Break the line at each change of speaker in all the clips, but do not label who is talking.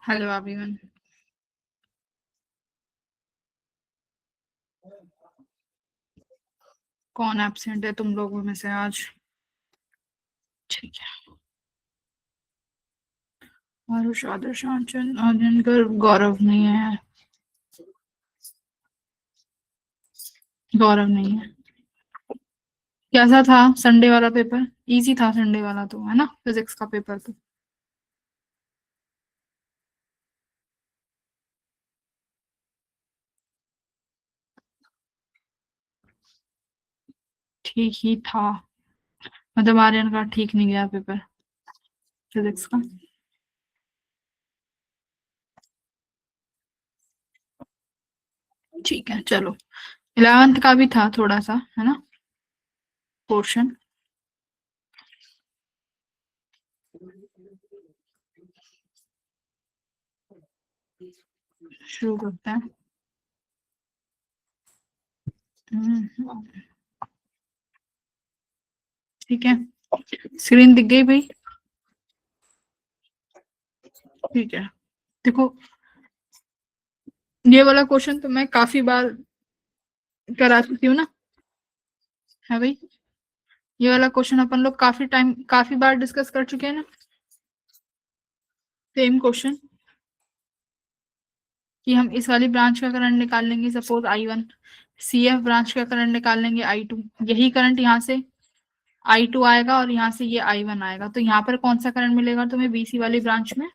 Hello everyone. कौन absent है तुम लोगों में से आज? ठीक है। आरुष, आदर्श, आंचल, आर्यनकर, गौरव नहीं है। गौरव नहीं है। कैसा था संडे वाला पेपर? इजी था संडे वाला तो, है ना, फिजिक्स का पेपर तो। ठीक ही था, मतलब आर्यन का ठीक नहीं गया पेपर फिजिक्स का। ठीक है चलो। 11th का भी था थोड़ा सा, है ना, पोर्शन। शुरू करते हैं। ठीक है, स्क्रीन दिख गई भाई? ठीक है। देखो ये वाला क्वेश्चन तो मैं काफी बार करा चुकी हूँ ना, है भाई। ये वाला क्वेश्चन अपन लोग काफी बार डिस्कस कर चुके हैं ना, सेम क्वेश्चन, कि हम इस वाली ब्रांच का करंट निकाल लेंगे, सपोज I1, CF ब्रांच का करंट निकाल लेंगे I2, यही करंट यहाँ से I2 आएगा और यहाँ से ये I1 आएगा, तो यहाँ पर कौन सा करंट मिलेगा तुम्हें BC वाली ब्रांच में?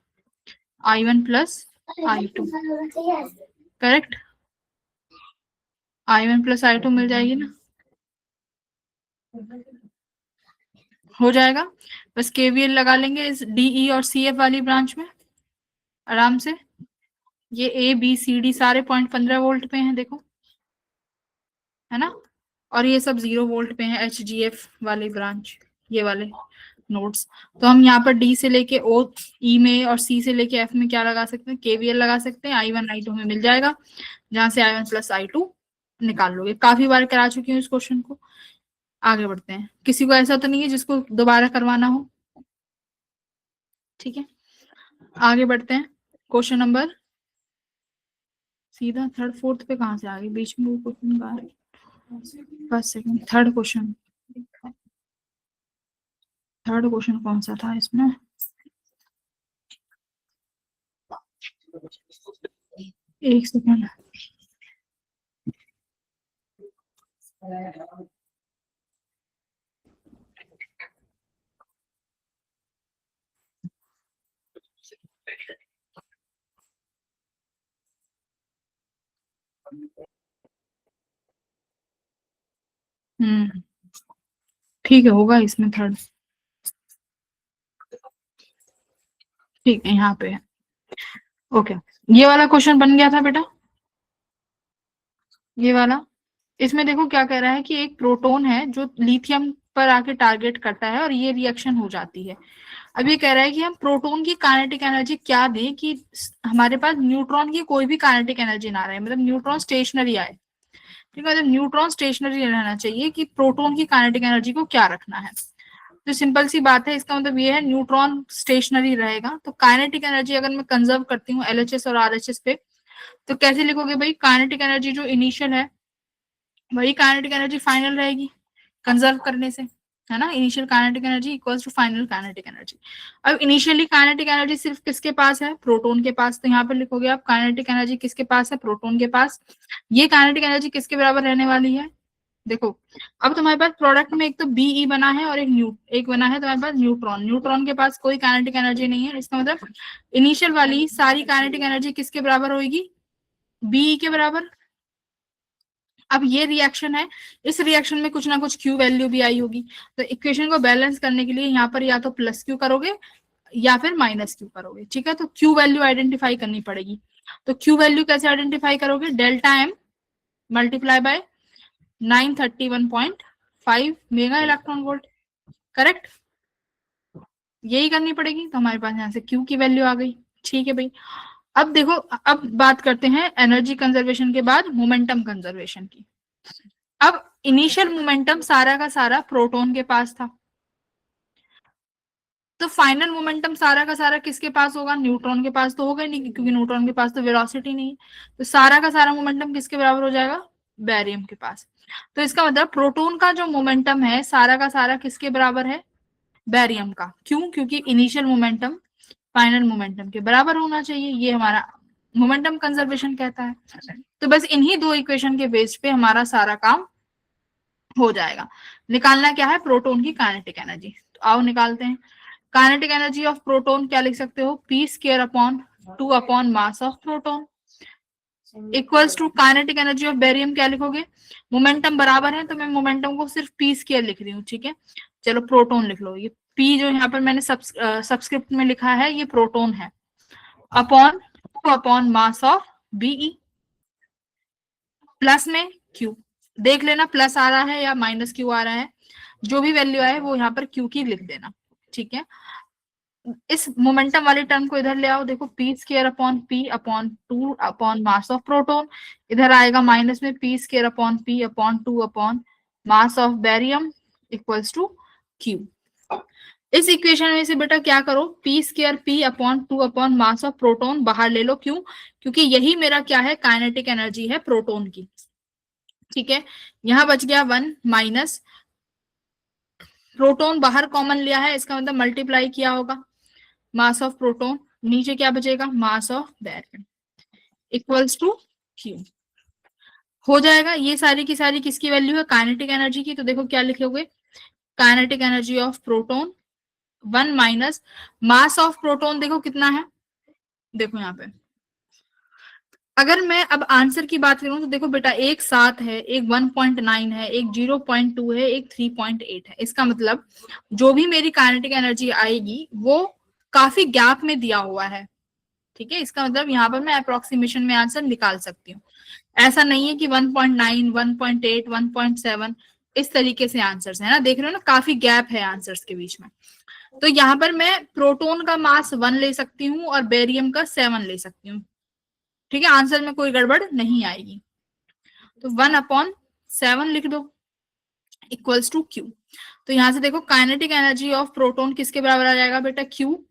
I1 plus I2, correct. I1 plus I2 मिल जाएगी ना, हो जाएगा। बस KVL लगा लेंगे इस DE और CF वाली ब्रांच में आराम से। ये ABCD सारे 0.15 वोल्ट पे हैं, देखो, है ना, और ये सब 0 वोल्ट पे हैं HGF वाली ब्रांच, ये वाले नोड्स। तो हम यहाँ पर D से लेके O, E में, और C से लेके F में क्या लगा सकते हैं? KVL लगा सकते हैं। I1 I2 में मिल जाएगा, जहां से I1 प्लस I2 निकाल लोगे। काफी बार करा चुकी हूँ इस क्वेश्चन को। आगे बढ़ते हैं। किसी को ऐसा तो नहीं है जिसको दोबारा करवाना हो? ठीक है, आगे बढ़ते हैं। क्वेश्चन नंबर, सीधा थर्ड फोर्थ पे कहाँ से आ गए बीच में क्वेश्चन का? फर्स्ट सेकंड, थर्ड क्वेश्चन कौन सा था इसमें? एक सेकंड, ठीक है, होगा इसमें थर्ड। ठीक है, यहाँ पे है। ओके, ये वाला क्वेश्चन बन गया था बेटा, ये वाला। इसमें देखो क्या कह रहा है कि एक प्रोटॉन है जो लिथियम पर आके टारगेट करता है और ये रिएक्शन हो जाती है। अब ये कह रहा है कि हम प्रोटॉन की काइनेटिक एनर्जी क्या दें कि हमारे पास न्यूट्रॉन की कोई भी काइनेटिक एनर्जी ना रहे, मतलब न्यूट्रॉन स्टेशनरी आए। ठीक है, मतलब न्यूट्रॉन स्टेशनरी रहना चाहिए, कि प्रोटॉन की काइनेटिक एनर्जी को क्या रखना है। तो सिंपल सी बात है, इसका मतलब ये है न्यूट्रॉन स्टेशनरी रहेगा, तो काइनेटिक एनर्जी अगर मैं कंजर्व करती हूँ LHS और RHS पे, तो कैसे लिखोगे भाई? काइनेटिक एनर्जी जो इनिशियल है वही काइनेटिक एनर्जी फाइनल रहेगी कंजर्व करने से, है ना। Initial kinetic energy equals to final kinetic energy. अब इनिशियली काइनेटिक एनर्जी सिर्फ किसके पास है? प्रोटॉन के पास। तो यहाँ पे लिखोगे आप काइनेटिक एनर्जी किसके पास है? प्रोटॉन के पास। ये काइनेटिक एनर्जी किसके बराबर रहने वाली है? देखो, अब तुम्हारे पास प्रोडक्ट में एक तो BE बना है और एक बना है तुम्हारे पास न्यूट्रॉन। न्यूट्रॉन के पास कोई काइनेटिक एनर्जी नहीं है, इसका मतलब इनिशियल वाली सारी काइनेटिक एनर्जी किसके बराबर होगी? BE के बराबर। अब ये रिएक्शन है, इस रिएक्शन में कुछ ना कुछ Q वैल्यू भी आई होगी, तो इक्वेशन को बैलेंस करने के लिए यहाँ पर या तो प्लस Q करोगे या फिर माइनस Q करोगे। ठीक है, तो Q वैल्यू आइडेंटिफाई करनी पड़ेगी। तो Q वैल्यू कैसे आइडेंटिफाई करोगे? Delta M multiply by 931.5 mega electron volt, correct. यही करनी पड़ेगी। तो हमारे पास यहाँ से Q की वैल्यू आ गई। ठीक है भाई, अब देखो, अब बात करते हैं एनर्जी कंजर्वेशन के बाद मोमेंटम कंजर्वेशन की। अब इनिशियल मोमेंटम सारा का सारा प्रोटॉन के पास था, तो फाइनल मोमेंटम सारा का सारा किसके पास होगा? न्यूट्रॉन के पास तो होगा नहीं, क्योंकि न्यूट्रॉन के पास तो वेलोसिटी नहीं है। तो सारा का सारा मोमेंटम किसके बराबर हो जाएगा? बेरियम के पास। तो इसका मतलब प्रोटॉन का जो मोमेंटम है सारा का सारा किसके बराबर है? बेरियम का। क्यों? क्योंकि इनिशियल मोमेंटम फाइनल मोमेंटम के बराबर होना चाहिए, ये हमारा मोमेंटम कंजर्वेशन कहता है। तो बस इन्हीं दो इक्वेशन के बेस पे हमारा सारा काम हो जाएगा। निकालना क्या है? प्रोटॉन की काइनेटिक एनर्जी। तो आओ निकालते हैं। काइनेटिक एनर्जी ऑफ प्रोटॉन क्या लिख सकते हो? P square upon 2 upon mass of proton equals to kinetic energy of barium क्या लिखोगे? मोमेंटम बराबर है तो मैं मोमेंटम को सिर्फ P स्क्वायर लिख रही हूँ। ठीक है, चलो प्रोटॉन लिख लो। ये P जो यहाँ पर मैंने सबस्क्रिप्ट में लिखा है ये प्रोटॉन है, upon 2 upon mass of Be, plus में Q। देख लेना प्लस आ रहा है या माइनस Q आ रहा है, जो भी वैल्यू आए वो यहाँ पर Q की लिख देना। ठीक है, इस मोमेंटम वाली टर्म को इधर ले आओ। देखो P square upon P upon 2 upon mass of proton, इधर आएगा माइनस में P square upon P upon 2 upon mass of barium equals to Q। इस इक्वेशन में से बेटा क्या करो, P square P upon 2 upon mass of proton बाहर ले लो। क्यों? क्योंकि यही मेरा क्या है, काइनेटिक एनर्जी है प्रोटॉन की। ठीक है, यहां बच गया 1 माइनस, प्रोटॉन बाहर कॉमन लिया है, इसका मतलब मल्टीप्लाई किया होगा मास ऑफ प्रोटॉन, नीचे क्या बचेगा, mass of barium equals to Q. हो जाएगा। ये सारी की सारी किसकी वैल्यू है, काइनेटिक एनर्जी की। तो देखो क्या लिखोगे, kinetic energy of proton 1 minus mass of proton, देखो कितना है, देखो यहाँ पे अगर मैं अब आंसर की बात करूं तो देखो बेटा, एक 7 है, एक 1.9 है, एक 0.2 है, एक 3.8 है। इसका मतलब जो भी मेरी काइनेटिक एनर्जी आएगी वो काफी गैप में दिया हुआ है। ठीक है, इसका मतलब यहाँ पर मैं अप्रोक्सीमेशन में आंसर निकाल सकती हूँ। ऐसा नहीं है कि 1.9, 1.8, 1.7 इस तरीके से आंसर्स है ना, देख रहे हो ना, काफी गैप है आंसर्स के बीच में। तो यहाँ पर मैं प्रोटॉन का मास 1 ले सकती हूँ और बेरियम का 7 ले सकती हूँ। ठीक है, आंसर में कोई गड़बड़ नहीं आएगी। तो 1/7 लिख दो इक्वल्स टू क्यू। तो यहां से देखो काइनेटिक एनर्जी ऑफ प्रोटॉन किसके बराबर आ जाएगा बेटा, क्यू।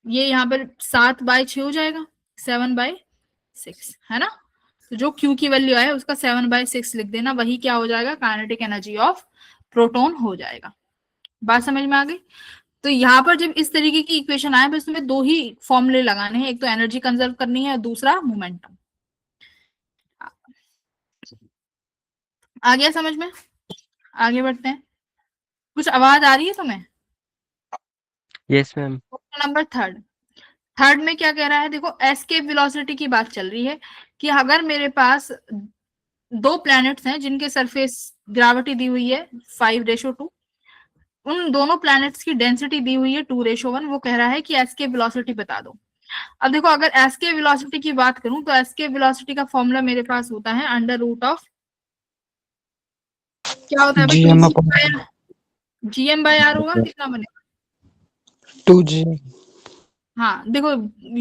ये यहाँ पर 7/6 हो जाएगा, 7/6 है ना। तो जो क्यू की वैल्यू है उसका 7/6 लिख देना, वही क्या हो जाएगा, काइनेटिक एनर्जी ऑफ प्रोटॉन हो जाएगा। बात समझ में आ गई। तो यहाँ पर जब इस तरीके की इक्वेशन आए, बस तुम्हें दो ही फॉर्मूले लगाने हैं, एक तो एनर्जी कंजर्व करनी है और दूसरा मोमेंटम। आ गया समझ में, आगे बढ़ते हैं। कुछ आवाज आ रही है तुम्हें?
Yes ma'am.
नंबर थर्ड में क्या कह रहा है, देखो एस्केप वेलोसिटी की बात चल रही है कि अगर मेरे पास दो प्लैनेट्स हैं जिनके सरफेस ग्रेविटी दी हुई है 5:2, उन दोनों प्लैनेट्स की डेंसिटी दी हुई है 2:1, वो कह रहा है कि एस्केप वेलोसिटी बता दो। अब देखो अगर एस्केप वेलोसिटी की बात करूं तो एस्केप वेलोसिटी का फॉर्मूला मेरे पास होता है अंडर रूट ऑफ, क्या होता है भाई, GM/R होगा, कितना बनेगा,
2G।
हाँ देखो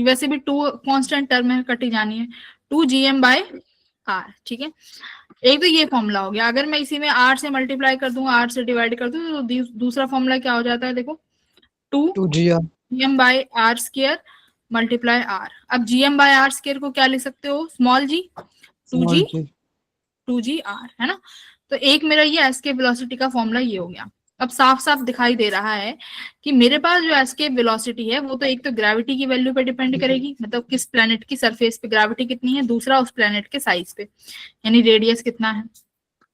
वैसे भी 2 कांस्टेंट टर्म है, कटी जानी है, 2GM/R। ठीक है, एक तो ये फॉर्मूला हो गया। अगर मैं इसी में R से मल्टीप्लाई कर दूं, R से डिवाइड कर दूं, तो दूसरा फॉर्मूला क्या हो जाता है, देखो 2GM/R² मल्टीप्लाई R। अब GM/R² को क्या लिख सकते हो, स्मॉल g, 2G/R है ना। तो एक मेरा ये एस्केप वेलोसिटी का फॉर्मूला ये हो गया। अब साफ साफ दिखाई दे रहा है कि मेरे पास जो एस्केप वेलोसिटी है वो तो एक तो ग्रेविटी की वैल्यू पे डिपेंड करेगी, मतलब किस प्लेनेट की सरफेस पे ग्रेविटी कितनी है, दूसरा उस प्लेनेट के साइज पे, यानी रेडियस कितना है।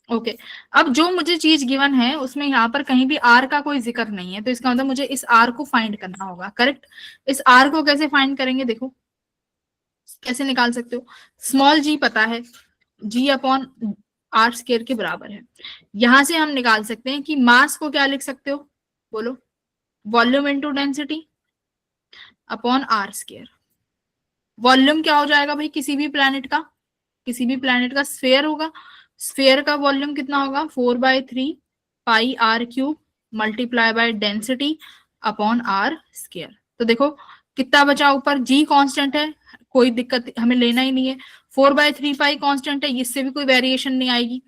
ओके, अब जो मुझे चीज गिवन है उसमें यहाँ पर कहीं भी आर का कोई जिक्र नहीं है, तो इसका मतलब मुझे इस आर को फाइंड करना होगा। करेक्ट, इस आर को कैसे फाइंड करेंगे, देखो कैसे निकाल सकते हो, स्मॉल जी पता है, G/R² के बराबर है। यहां से हम निकाल सकते हैं कि मास को क्या लिख सकते हो, बोलो, volume into density upon R²। Volume क्या हो जाएगा भाई, किसी भी प्लैनेट का, किसी भी प्लैनेट का स्फेयर होगा, स्फेयर का वॉल्यूम कितना होगा, 4/3 πr³ multiply by density upon R²। तो देखो कितना बचा, ऊपर G कांस्टेंट है, कोई दिक्कत हमें लेना ही नहीं है, 4/3 कांस्टेंट है, इससे भी कोई वेरिएशन नहीं आएगी,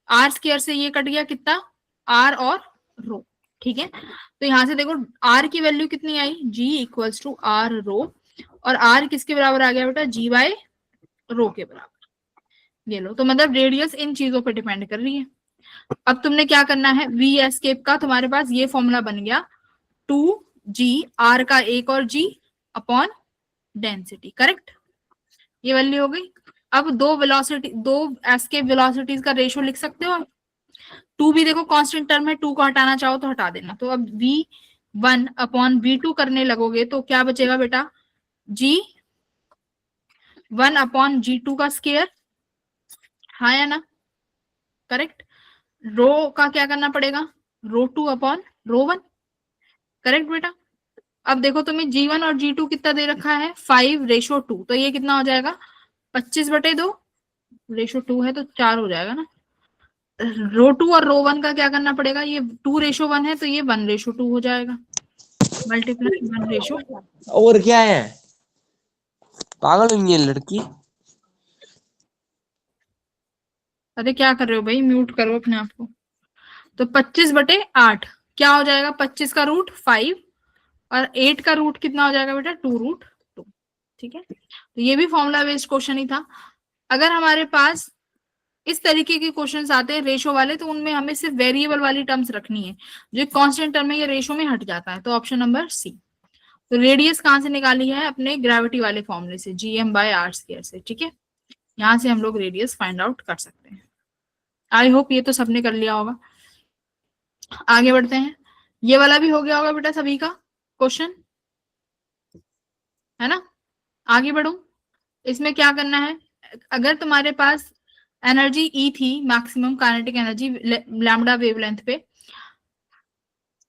R² से ये कट गया कितना, R और रो। ठीक है, तो यहां से देखो R की वैल्यू कितनी आई, G=R रो, और R किसके बराबर आ गया बेटा, G/रो के बराबर। ये लो, तो मतलब रेडियस इन चीजों पर डिपेंड कर रही है। अब तुमने क्या करना है, वी एस्केप का तुम्हारे पास ये फॉर्मूला बन गया, 2G/R का एक और G अपॉन डेंसिटी। करेक्ट, ये वैल्यू हो गई। अब दो एस्केप वेलोसिटीज का रेशियो लिख सकते हो। 2 भी देखो कांस्टेंट टर्म है, 2 को हटाना चाहो तो हटा देना। तो अब V1/V2 करने लगोगे तो क्या बचेगा बेटा, G1/G2 का स्केयर, हाँ या ना, करेक्ट। रो का क्या करना पड़ेगा, रो2/रो1, करेक्ट बेटा। अब देखो तुम्हें G1 और G2 कितना दे रखा है, 5:2, तो ये कितना हो जाएगा, 25/2, रेशो 2 है तो 4 हो जाएगा ना। रो2 और रो1 का क्या करना पड़ेगा, ये 2:1 है तो ये 1:2 हो जाएगा, मल्टीप्लाई 1:,
और क्या है, पागल हुई है लड़की।
अरे क्या कर रहे हो भाई, म्यूट करो अपने आप को। तो 25/8 क्या हो जाएगा, 25 का रूट 5 और 8 का रूट कितना हो जाएगा बेटा, 2√2। ठीक है, तो ये भी फॉर्मूला बेस्ड क्वेश्चन ही था। अगर हमारे पास इस तरीके के क्वेश्चंस आते हैं रेशो वाले, तो उनमें हमें सिर्फ वेरिएबल वाली टर्म्स रखनी है, जो कांस्टेंट टर्म है ये रेशो में हट जाता है। तो ऑप्शन नंबर सी। तो रेडियस कहाँ से निकाली है, अपने ग्रेविटी वाले फॉर्मूले से, GM/r² से। ठीक है, यहाँ से हम लोग रेडियस फाइंड आउट कर सकते हैं। आई होप ये तो सबने कर लिया होगा। आगे बढ़ते हैं, ये वाला भी हो गया होगा बेटा सभी का क्वेश्चन, है ना। आगे बढ़ू, इसमें क्या करना है, अगर तुम्हारे पास एनर्जी ई थी, maximum kinetic energy lambda wavelength पे,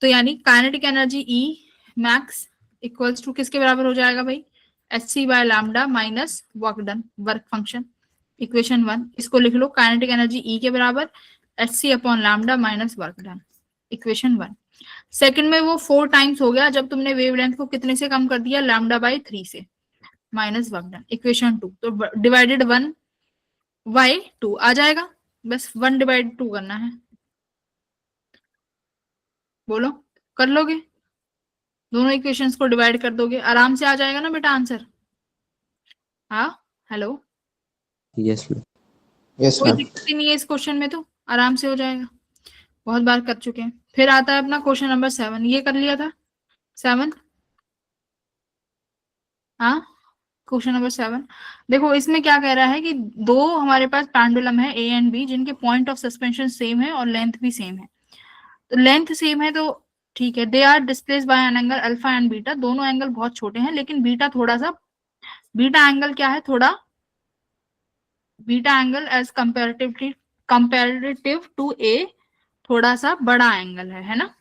तो यानी kinetic energy E max equals to किसके बराबर हो जाएगा भाई, hc/λ minus work done, work function. Equation 1 इसको लिख लो, काइनेटिक एनर्जी ई के बराबर hc/λ minus work done, equation 1। Second में वो 4 टाइम्स हो गया जब तुमने वेवलेंथ को कितने से कम कर दिया, λ/3 से, माइनस वर्क डन, इक्वेशन 2। तो डिवाइडेड 1/2 आ जाएगा, बस 1/2 करना है। बोलो, कर लोगे, दोनों इक्वेशंस को डिवाइड कर दोगे, आराम से आ जाएगा ना बेटा आंसर। हाँ, हेलो,
यस मैम।
यस
कोई
मैम।
दिक्कत ही नहीं है इस क्वेश्चन में, तो आराम से हो जाएगा, बहुत बार कर चुके हैं। फिर आता है अपना क्वेश्चन नंबर 7, ये कर लिया था 7। हाँ, क्वेश्चन नंबर 7 देखो, इसमें क्या कह रहा है कि दो हमारे पास पेंडुलम है A एंड B, जिनके पॉइंट ऑफ सस्पेंशन सेम है और लेंथ भी सेम है। तो लेंथ सेम है तो ठीक है, they are displace by an angle alpha and beta, दोनों एंगल बहुत छोटे हैं, लेकिन बीटा थोड़ा सा, बीटा एंगल क्या है, थोड़ा, beta angle as comparative to A थोड़ा सा बड़ा एंगल है ना,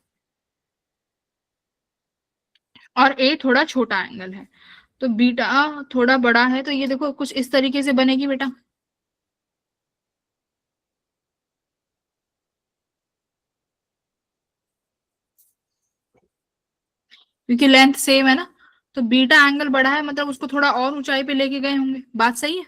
और ए थोड़ा छोटा एंगल है। तो बीटा थोड़ा बड़ा है, तो ये देखो कुछ इस तरीके से बनेगी बेटा, क्योंकि लेंथ सेम है ना। तो बीटा एंगल बड़ा है, मतलब उसको थोड़ा और ऊंचाई पे लेके गए होंगे, बात सही है।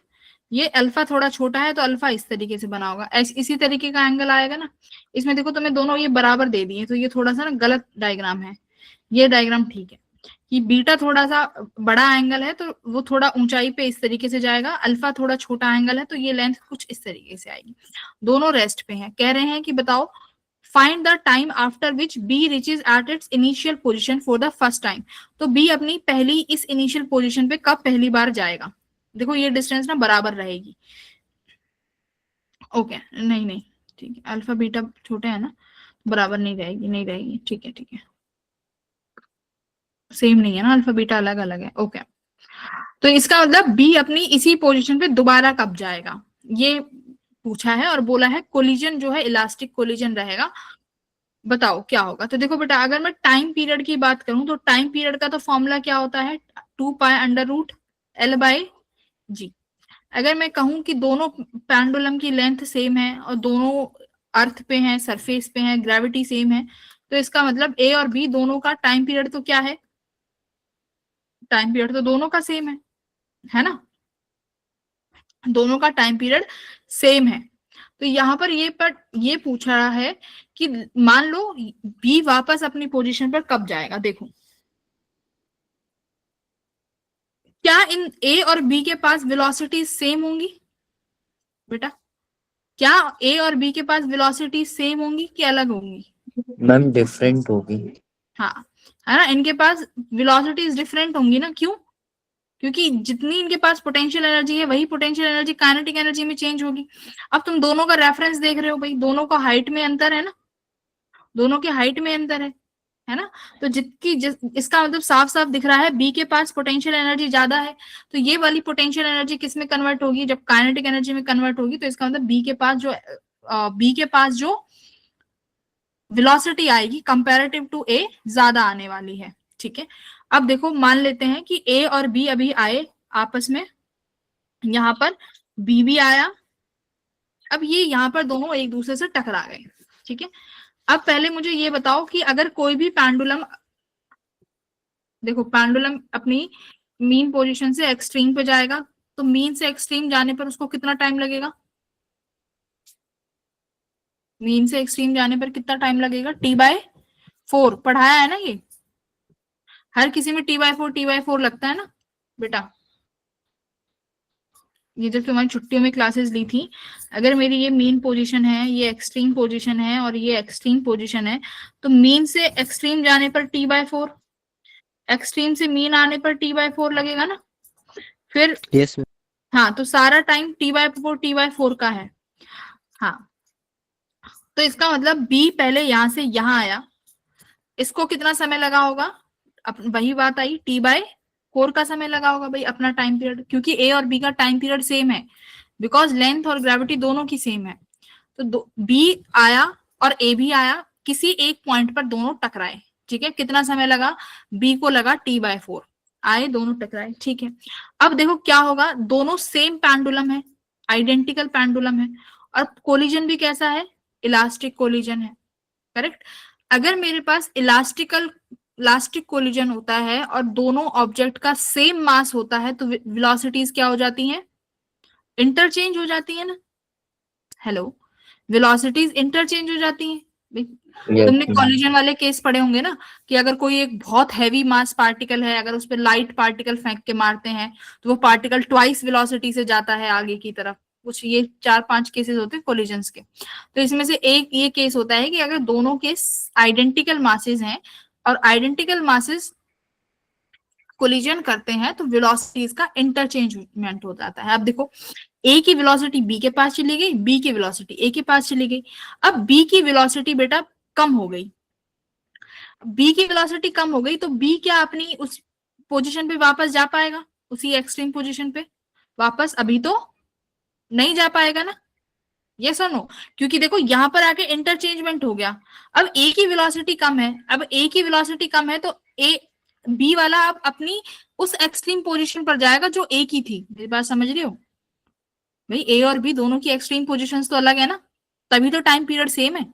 ये अल्फा थोड़ा छोटा है, तो अल्फा इस तरीके से बना होगा, इसी तरीके का एंगल आएगा ना। इसमें देखो तुम्हें दोनों ये बराबर दे दिए, तो ये थोड़ा सा ना गलत डायग्राम है, ये डायग्राम ठीक है, कि बीटा थोड़ा सा बड़ा एंगल है तो वो थोड़ा ऊंचाई पे इस तरीके से जाएगा, अल्फा थोड़ा छोटा एंगल है तो ये लेंथ कुछ इस तरीके से आएगी। दोनों रेस्ट पे हैं। कह रहे हैं कि बताओ, find the time after which B reaches at its initial position for the first time. तो बी अपनी पहली इस इनिशियल पोजीशन पे कब पहली बार जाएगा। देखो ये डिस्टेंस ना बराबर रहेगी, ओके नहीं नहीं ठीक है, अल्फा बीटा छोटे हैं ना, बराबर नहीं रहेगी, नहीं रहेगी, ठीक है ठीक है, सेम नहीं है ना, अल्फा बीटा अलग अलग है, ओके। तो इसका मतलब बी अपनी इसी पोजीशन पे दोबारा कब जाएगा, ये पूछा है, और बोला है कोलिजन जो है इलास्टिक कोलिजन रहेगा, बताओ क्या होगा। तो देखो बेटा, अगर मैं टाइम पीरियड की बात करूं, तो टाइम पीरियड का तो फॉर्मूला क्या होता है, 2π√L/g। अगर मैं कहूं कि दोनों पेंडुलम की लेंथ सेम है और दोनों अर्थ पे हैं, सरफेस पे हैं, ग्रेविटी सेम है, तो इसका मतलब ए और बी दोनों का टाइम पीरियड तो क्या है, टाइम पीरियड तो दोनों का सेम है ना, दोनों का टाइम पीरियड सेम है। तो यहाँ पर ये पूछ रहा है कि मान लो बी वापस अपनी पोजीशन पर कब जाएगा। देखो, क्या इन ए और बी के पास वेलोसिटी सेम होंगी बेटा, क्या ए और बी के पास वेलोसिटी सेम होंगी कि अलग होंगी।
मैम डिफरेंट होगी।
हाँ, है ना, इनके पास वेलोसिटीज डिफरेंट होंगी ना, क्यों, क्योंकि जितनी इनके पास पोटेंशियल एनर्जी है वही पोटेंशियल एनर्जी काइनेटिक एनर्जी में चेंज होगी। अब तुम दोनों का रेफरेंस देख रहे हो भाई, दोनों का हाइट में अंतर है ना, दोनों के हाइट में अंतर है ना। तो इसका मतलब साफ साफ दिख रहा है बी के पास पोटेंशियल एनर्जी ज्यादा है, तो ये वाली पोटेंशियल एनर्जी किस में कन्वर्ट होगी, जब काइनेटिक एनर्जी में कन्वर्ट होगी, तो इसका मतलब बी के पास जो वेलोसिटी आएगी कंपैरेटिव टू ए ज्यादा आने वाली है। ठीक है, अब देखो मान लेते हैं कि ए और बी अभी आए आपस में, यहाँ पर बी भी आया, अब ये यहाँ पर दोनों एक दूसरे से टकरा गए। ठीक है, अब पहले मुझे ये बताओ कि अगर कोई भी पेंडुलम, देखो पेंडुलम अपनी मीन पोजीशन से एक्सट्रीम पे जाएगा, तो मीन से एक्सट्रीम जाने पर उसको कितना टाइम लगेगा, मीन से एक्सट्रीम जाने पर कितना टाइम लगेगा, T/4 पढ़ाया है ना ये। हर किसी में T/4 लगता है ना बेटा। ये जब तुम्हारी छुट्टियों में क्लासेस ली थी, अगर मेरी ये मीन पोजीशन है, ये एक्सट्रीम पोजीशन है और ये एक्सट्रीम पोजीशन है, तो मीन से एक्सट्रीम जाने पर T/4, एक्सट्रीम से मीन आने पर T/4 लगेगा ना। फिर
यस मैम।
हाँ, तो सारा टाइम T/4 का है। हाँ, तो इसका मतलब बी पहले यहां से यहां आया, इसको कितना समय लगा होगा, वही बात आई, T/4 का समय लगा होगा भाई, अपना टाइम पीरियड, क्योंकि ए और बी का टाइम पीरियड सेम है, बिकॉज लेंथ और ग्रेविटी दोनों की सेम है। तो बी आया और ए भी आया, किसी एक पॉइंट पर दोनों टकराए, ठीक है, कितना समय लगा, बी को लगा T/4, आए दोनों टकराए, ठीक है। अब देखो क्या होगा, दोनों सेम पेंडुलम है, आइडेंटिकल पेंडुलम है, और कोलिजन भी कैसा है, इलास्टिक कोलिजन है, करेक्ट। अगर मेरे पास इलास्टिक कोलिजन होता है और दोनों ऑब्जेक्ट का सेम मास होता है, तो वेलोसिटीज क्या हो जाती हैं, इंटरचेंज हो जाती है ना। हेलो, वेलोसिटीज इंटरचेंज हो जाती हैं।
यस
तुमने
मैम।
कॉलिजन वाले केस पढ़े होंगे ना, कि अगर कोई एक बहुत हैवी मास पार्टिकल है, अगर उस पर लाइट पार्टिकल फेंक के मारते हैं, तो वो पार्टिकल ट्वाइस वेलोसिटी से जाता है आगे की तरफ। कुछ ये 4-5 केसेस होते हैं कोलिजन्स के। तो इसमें से एक ये केस होता है कि अगर दोनों के आइडेंटिकल मासेस हैं और आइडेंटिकल मासेस कोलिजन करते हैं, तो वेलोसिटीज का इंटरचेंजमेंट हो जाता है। अब देखो, ए की वेलोसिटी बी के पास चली गई, बी की वेलोसिटी ए के पास चली गई। अब बी की वेलोसिटी बेटा कम हो गई, बी की वेलोसिटी कम हो गई, तो बी क्या अपनी उस पोजीशन पे वापस जा पाएगा, उसी एक्सट्रीम पोजीशन पे वापस, अभी तो नहीं जा पाएगा ना, ये सुनो, क्योंकि देखो यहां पर आके इंटरचेंजमेंट हो गया। अब ए की वेलोसिटी कम है, अब ए की वेलोसिटी कम है, तो ए बी वाला अब अपनी उस एक्सट्रीम पोजीशन पर जाएगा जो ए की थी। मेरी बात समझ रही हो भाई, ए और बी दोनों की एक्सट्रीम पोजीशंस तो अलग है ना, तभी तो टाइम पीरियड सेम है,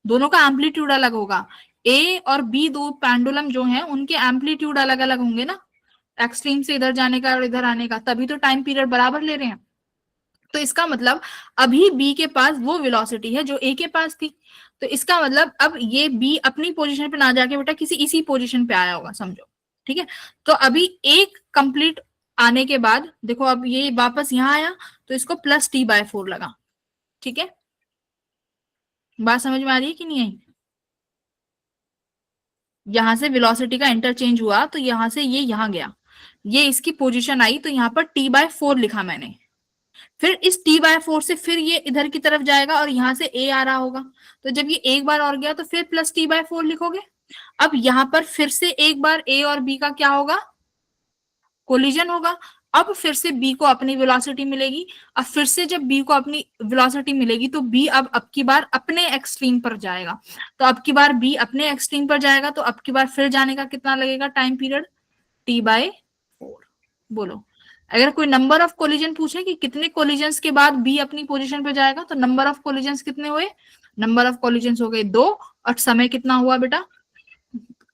दोनों का एम्पलीट्यूड अलग होगा। ए और बी दो पेंडुलम जो हैं, उनके एम्पलीट्यूड अलग अलग होंगे ना, एक्सट्रीम से इधर जाने का और इधर आने का, तभी तो टाइम पीरियड बराबर ले रहे हैं। तो इसका मतलब अभी बी के पास वो वेलोसिटी है जो ए के पास थी, तो इसका मतलब अब ये बी अपनी पोजीशन पे ना जाके बेटा किसी इसी पोजीशन पे आया होगा, समझो, ठीक है। तो अभी एक कंप्लीट आने के बाद देखो, अब ये वापस यहाँ आया, तो इसको प्लस T/4 लगा, ठीक है। बात समझ में आ रही है कि नहीं आई, यहां से वेलोसिटी का इंटरचेंज हुआ, तो यहां से ये यहाँ गया, ये इसकी पोजीशन आई, तो यहाँ पर T/4 लिखा मैंने। फिर इस T/4 से फिर ये इधर की तरफ जाएगा और यहां से ए आ रहा होगा, तो जब ये एक बार और गया तो फिर प्लस T/4 लिखोगे। अब यहाँ पर फिर से एक बार ए और बी का क्या होगा, कोलिजन होगा। अब फिर से बी को अपनी वेलोसिटी मिलेगी, अब फिर से जब बी को अपनी वेलोसिटी मिलेगी, तो बी अब की बार अपने एक्सट्रीम पर जाएगा, तो अब की बार बी अपने एक्सट्रीम पर जाएगा, तो अब की बार फिर जाने का कितना लगेगा टाइम पीरियड, T/4। बोलो, अगर कोई नंबर ऑफ कोलिजन पूछे कि कितने कोलिजन्स के बाद बी अपनी पोजीशन पे जाएगा, तो नंबर ऑफ कोलिजन्स कितने हुए, नंबर ऑफ कोलिजन्स हो गए 2, और समय कितना हुआ बेटा,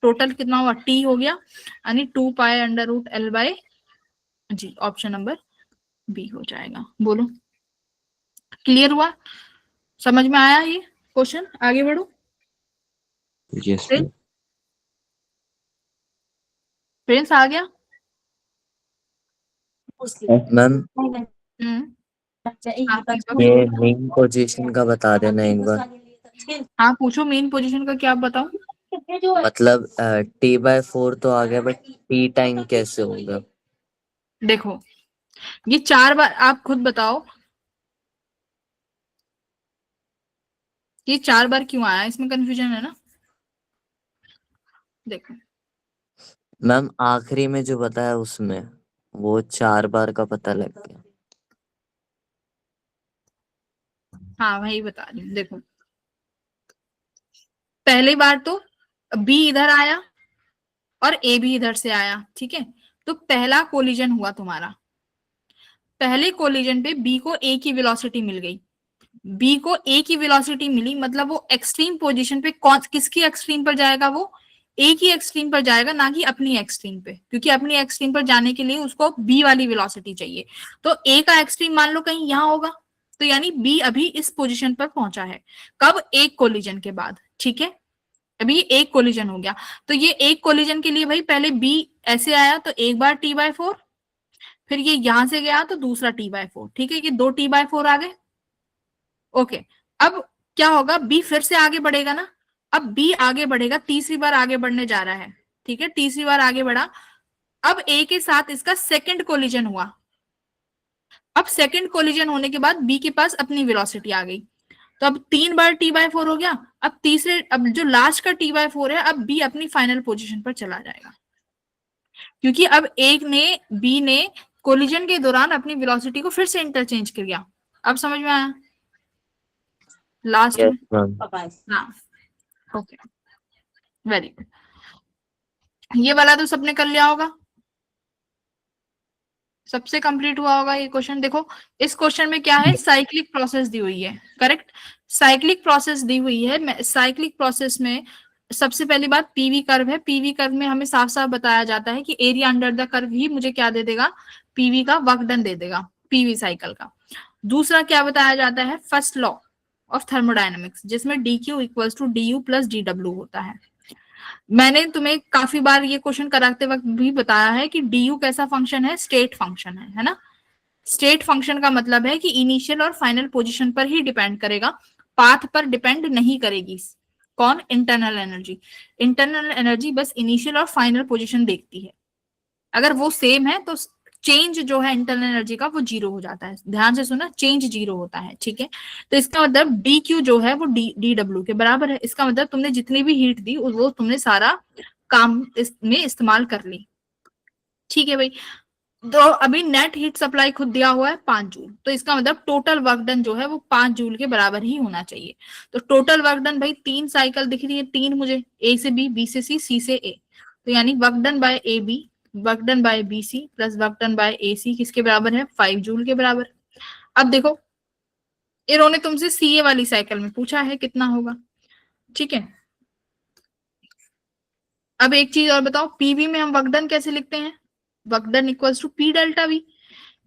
टोटल कितना हुआ, टी हो गया, यानी 2π√L/, जी ऑप्शन नंबर बी हो जाएगा। बोलो, क्लियर हुआ, समझ में आया ये क्वेश्चन, आगे बढ़ो।
Yes ma'am.
फ्रेंड्स आ गया।
मैम
हम्म, हाँ
ये मेन पोजीशन का बता देना एक बार।
हाँ पूछो, मेन पोजीशन का क्या बताऊं,
मतलब T/4 तो आ गया, बट टी टाइम कैसे होगा?
देखो ये 4 बार, आप खुद बताओ ये 4 बार क्यों आया, इसमें कंफ्यूजन है ना। देखो,
मैम आखिरी में जो बताया उसमें वो 4 बार का पता लग गया।
हाँ वही बता रही हूँ, देखो पहली बार तो बी इधर आया और ए भी इधर से आया, ठीक है, तो पहला कोलिजन हुआ तुम्हारा, पहले कोलिजन पे बी को ए की वेलोसिटी मिल गई, बी को ए की वेलोसिटी मिली, मतलब वो एक्सट्रीम पोजीशन पे कौन किसकी एक्सट्रीम पर जाएगा, वो ए की एक्सट्रीम पर जाएगा, ना कि अपनी एक्सट्रीम पे, क्योंकि अपनी एक्सट्रीम पर जाने के लिए उसको बी वाली वेलोसिटी चाहिए। तो ए का एक्सट्रीम मान लो कहीं यहां होगा, तो यानी बी अभी इस पोजीशन पर पहुंचा है, कब, एक कोलिजन के बाद, ठीक है। अभी ये एक कोलिजन हो गया, तो ये एक कोलिजन के लिए भाई पहले बी ऐसे आया तो एक बार T/4, फिर ये यहां से गया तो दूसरा T/4, ठीक है, ये दो T/4 आ गए। ओके, अब क्या होगा, बी फिर से आगे बढ़ेगा ना, अब बी आगे बढ़ेगा, तीसरी बार आगे बढ़ने जा रहा है, ठीक है, तीसरी बार आगे बढ़ा, अब ए के साथ इसका सेकंड कोलिजन हुआ। अब सेकंड कोलिजन होने के बाद बी के पास अपनी वेलोसिटी आ गई, तो अब 3 बार T/4 हो गया। अब तीसरे, अब जो लास्ट का T/4 है, अब बी अपनी फाइनल पोजीशन पर चला जाएगा, क्योंकि अब एक ने, बी ने कोलिजन के दौरान अपनी वेलोसिटी को फिर से इंटरचेंज कर गया। अब समझ में आया लास्ट
यस
में?
मैम।
हाँ, ओके, वेरी गुड। ये वाला तो सबने कर लिया होगा, सबसे कंप्लीट हुआ होगा ये क्वेश्चन। देखो इस क्वेश्चन में क्या है, साइक्लिक प्रोसेस दी हुई है, करेक्ट, साइक्लिक प्रोसेस दी हुई है। साइक्लिक प्रोसेस में सबसे पहली बात पीवी कर्व है, पीवी कर्व में हमें साफ साफ बताया जाता है कि एरिया अंडर द कर्व ही मुझे क्या दे देगा, पीवी का वर्क डन दे देगा, पीवी साइकिल का। दूसरा क्या बताया जाता है, फर्स्ट लॉ ऑफ थर्मोडायनेमिक्स, जिसमें D Q equals to D U plus D W होता है। मैंने तुम्हें काफी बार ये क्वेश्चन कराते वक्त भी बताया है कि डी यू कैसा फंक्शन है, स्टेट फंक्शन है ना। स्टेट फंक्शन का मतलब है कि इनिशियल और फाइनल पोजीशन पर ही डिपेंड करेगा, पाथ पर डिपेंड नहीं करेगी। कौन, इंटरनल एनर्जी। इंटरनल एनर्जी बस इनिशियल और फाइनल पोजीशन देखती है, अगर वो सेम है तो चेंज जो है इंटरनल एनर्जी का वो जीरो हो जाता है। ध्यान से सुना, चेंज जीरो होता है, ठीक है। तो इसका मतलब डी क्यू जो है वो डी डब्ल्यू के बराबर है। इसका मतलब तुमने जितनी भी हीट दी वो तुमने सारा काम इसमें इस्तेमाल कर ली, ठीक है भाई। तो अभी नेट हीट सप्लाई खुद दिया हुआ है 5 जूल, तो इसका मतलब टोटल वर्क डन जो है वो 5 जूल के बराबर ही होना चाहिए। तो टोटल वर्क डन भाई, 3 साइकिल दिख रही है, 3 मुझे, ए से बी, बी से सी, सी से ए, तो यानी work done by A B, work done by B C plus work done by A C किसके बराबर है, 5 जूल के बराबर। अब देखो इन्होंने तुमसे सीए वाली साइकिल में पूछा है कितना होगा, ठीक है। अब एक चीज और बताओ, पीवी में हम वर्क डन कैसे लिखते हैं, work done equals to P delta V.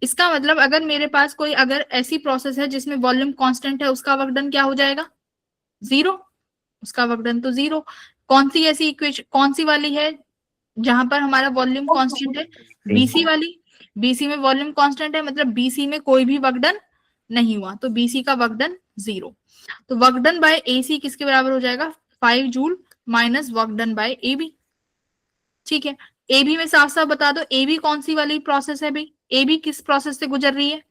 इसका मतलब अगर मेरे पास कोई, अगर ऐसी प्रोसेस है जिसमें वॉल्यूम कांस्टेंट है, उसका वर्क डन क्या हो जाएगा, जीरो, उसका वर्क डन तो जीरो। कौन सी ऐसी इक्वेशन, कौन सी वाली है जहां पर हमारा वॉल्यूम कांस्टेंट है, बीसी वाली। बीसी में वॉल्यूम कांस्टेंट है, मतलब बीसी में कोई भी वर्क डन नहीं हुआ, तो बीसी का वर्क डन जीरो। तो वर्क डन बाय एसी किसके बराबर हो जाएगा, 5 joule minus work done by AB, ठीक है। एबी में साफ साफ बता दो, एबी कौन सी वाली प्रोसेस है भाई, एबी किस प्रोसेस से गुजर रही है।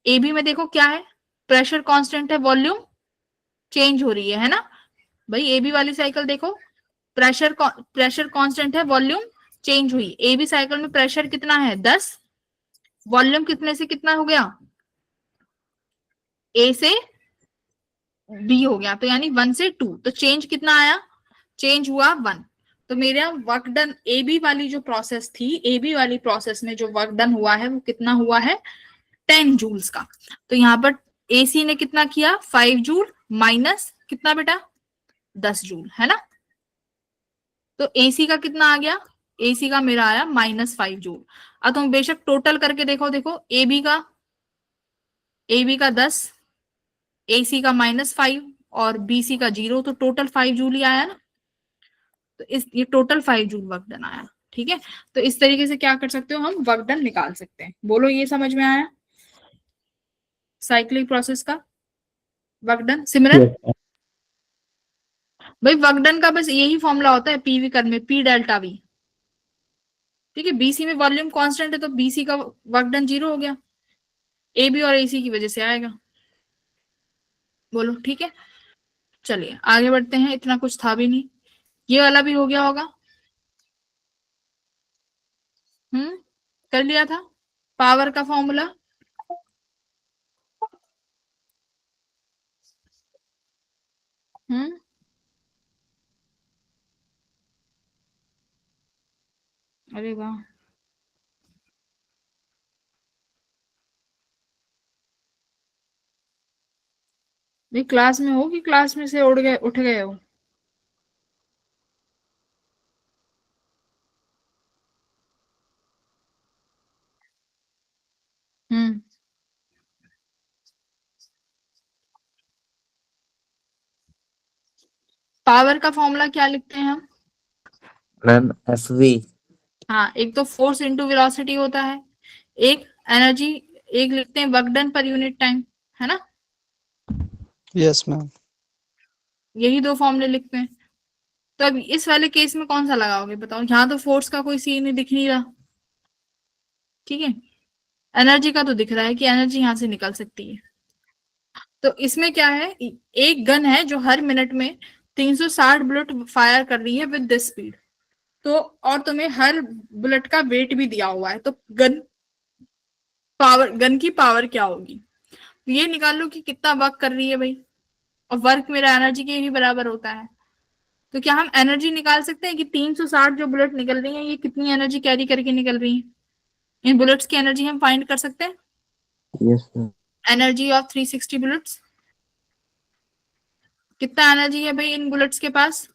एबी में देखो क्या है, प्रेशर कांस्टेंट है, वॉल्यूम चेंज हो रही है ना भाई। एबी वाली साइकिल देखो, प्रेशर कांस्टेंट है, वॉल्यूम चेंज हुई। एबी साइकिल में प्रेशर कितना है, 10, वॉल्यूम कितने से कितना हो गया, ए से बी हो गया, तो यानी 1 से 2, तो चेंज कितना आया, चेंज हुआ 1। तो मेरे यहाँ वर्क डन एबी वाली जो प्रोसेस थी, एबी वाली प्रोसेस में जो वर्क डन हुआ है वो कितना हुआ है, 10 जूल्स का। तो यहाँ पर एसी ने कितना किया, 5 जूल माइनस कितना बेटा, 10 जूल, है ना। तो एसी का कितना आ गया, एसी का मेरा आया -5 जूल। अब तुम बेशक टोटल करके देखो, देखो ए बी का 10, एसी का -5 और बीसी का 0, तो टोटल 5 जूल ही आया ना। तो इस ये टोटल 5 जूल वर्क डन आया, ठीक है। तो इस तरीके से क्या कर सकते हो, हम वर्क डन निकाल सकते हैं। बोलो ये समझ में आया, साइक्लिक प्रोसेस का वर्क डन। सिमरन,
Yes.
भाई वर्क डन का बस यही फॉर्मूला होता है पीवी कर में, पी डेल्टा वी, ठीक है। बीसी में वॉल्यूम कांस्टेंट है तो बीसी का वर्क डन जीरो हो गया, ए बी और एसी की वजह से आएगा। बोलो ठीक है, चलिए आगे बढ़ते हैं, इतना कुछ था भी नहीं, ये वाला भी हो गया होगा। कर लिया था, पावर का फॉर्मूला, हम्म, अरे वाह, ये क्लास में हो कि क्लास में से उठ गए हो। हम्म, पावर का फॉर्मूला क्या लिखते हैं हम?
Ma'am FV।
हाँ, एक तो फोर्स इंटू वेलोसिटी होता है, एक एनर्जी, एक लिखते हैं work done per unit time, है ना?
Yes ma'am.
यही दो फॉर्मूले लिखते हैं। तो अब इस वाले केस में कौन सा लगाओगे बताओ? यहाँ तो फोर्स का कोई सीन नहीं दिख नहीं रहा, ठीक है। एनर्जी का तो दिख रहा है कि एनर्जी यहां से निकल सकती है। तो इसमें क्या है, एक गन है जो हर मिनट में 360 बुलेट फायर कर रही है विद दिस स्पीड। तो और तुम्हें हर बुलेट का वेट भी दिया हुआ है, तो गन की पावर क्या होगी? तो ये निकाल लो कि कितना वर्क कर रही है भाई, और वर्क मेरा एनर्जी के ही बराबर होता है। तो क्या हम एनर्जी निकाल सकते हैं कि 360 जो बुलेट निकल रही है ये कितनी एनर्जी कैरी करके निकल रही है? इन बुलेट्स की एनर्जी हम फाइंड कर सकते हैं।
Yes ma'am.
Energy of 360 bullets, कितना एनर्जी है भाई इन बुलेट्स के पास?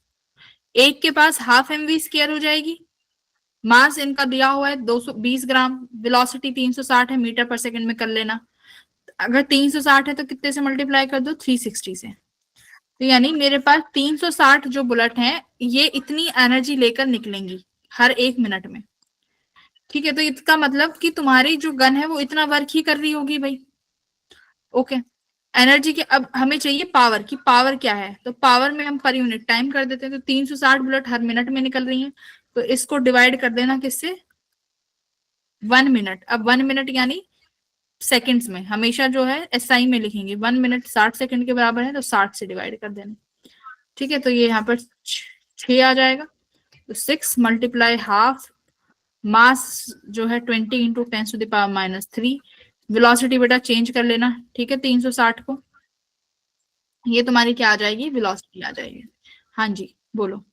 एक के पास हाफ mv² हो जाएगी। मास इनका दिया हुआ है 220 ग्राम, वेलोसिटी 360 है, मीटर पर सेकंड में कर लेना। अगर 360 है तो कितने से मल्टीप्लाई कर दो? 360 से। तो यानी मेरे पास 360 जो बुलेट हैं ये इतनी एनर्जी लेकर निकलेंगी हर एक मिनट में, ठीक है। तो इसका मतलब कि तुम्हारी जो गन है वो इतना वर्क ही कर रही होगी भाई। ओके, एनर्जी के अब हमें चाहिए पावर की, पावर क्या है? तो पावर में हम पर यूनिट टाइम कर देते हैं। तो 360 बुलेट हर मिनट में निकल रही हैं, तो इसको डिवाइड कर देना किससे? 1 मिनट। अब 1 मिनट यानी सेकंड्स में, हमेशा जो है SI में लिखेंगे। 1 मिनट 60 सेकंड के बराबर है, तो 60 से डिवाइड कर देना, ठीक है। तो ये यहाँ पर 6 आ जाएगा। तो 6 मल्टीप्लाई हाफ, मास जो है 20 इंटू 10⁻³ वेलोसिटी बेटा चेंज कर लेना, ठीक है, 360 को। ये तुम्हारी क्या आ जाएगी? वेलोसिटी आ जाएगी। हाँ जी बोलो।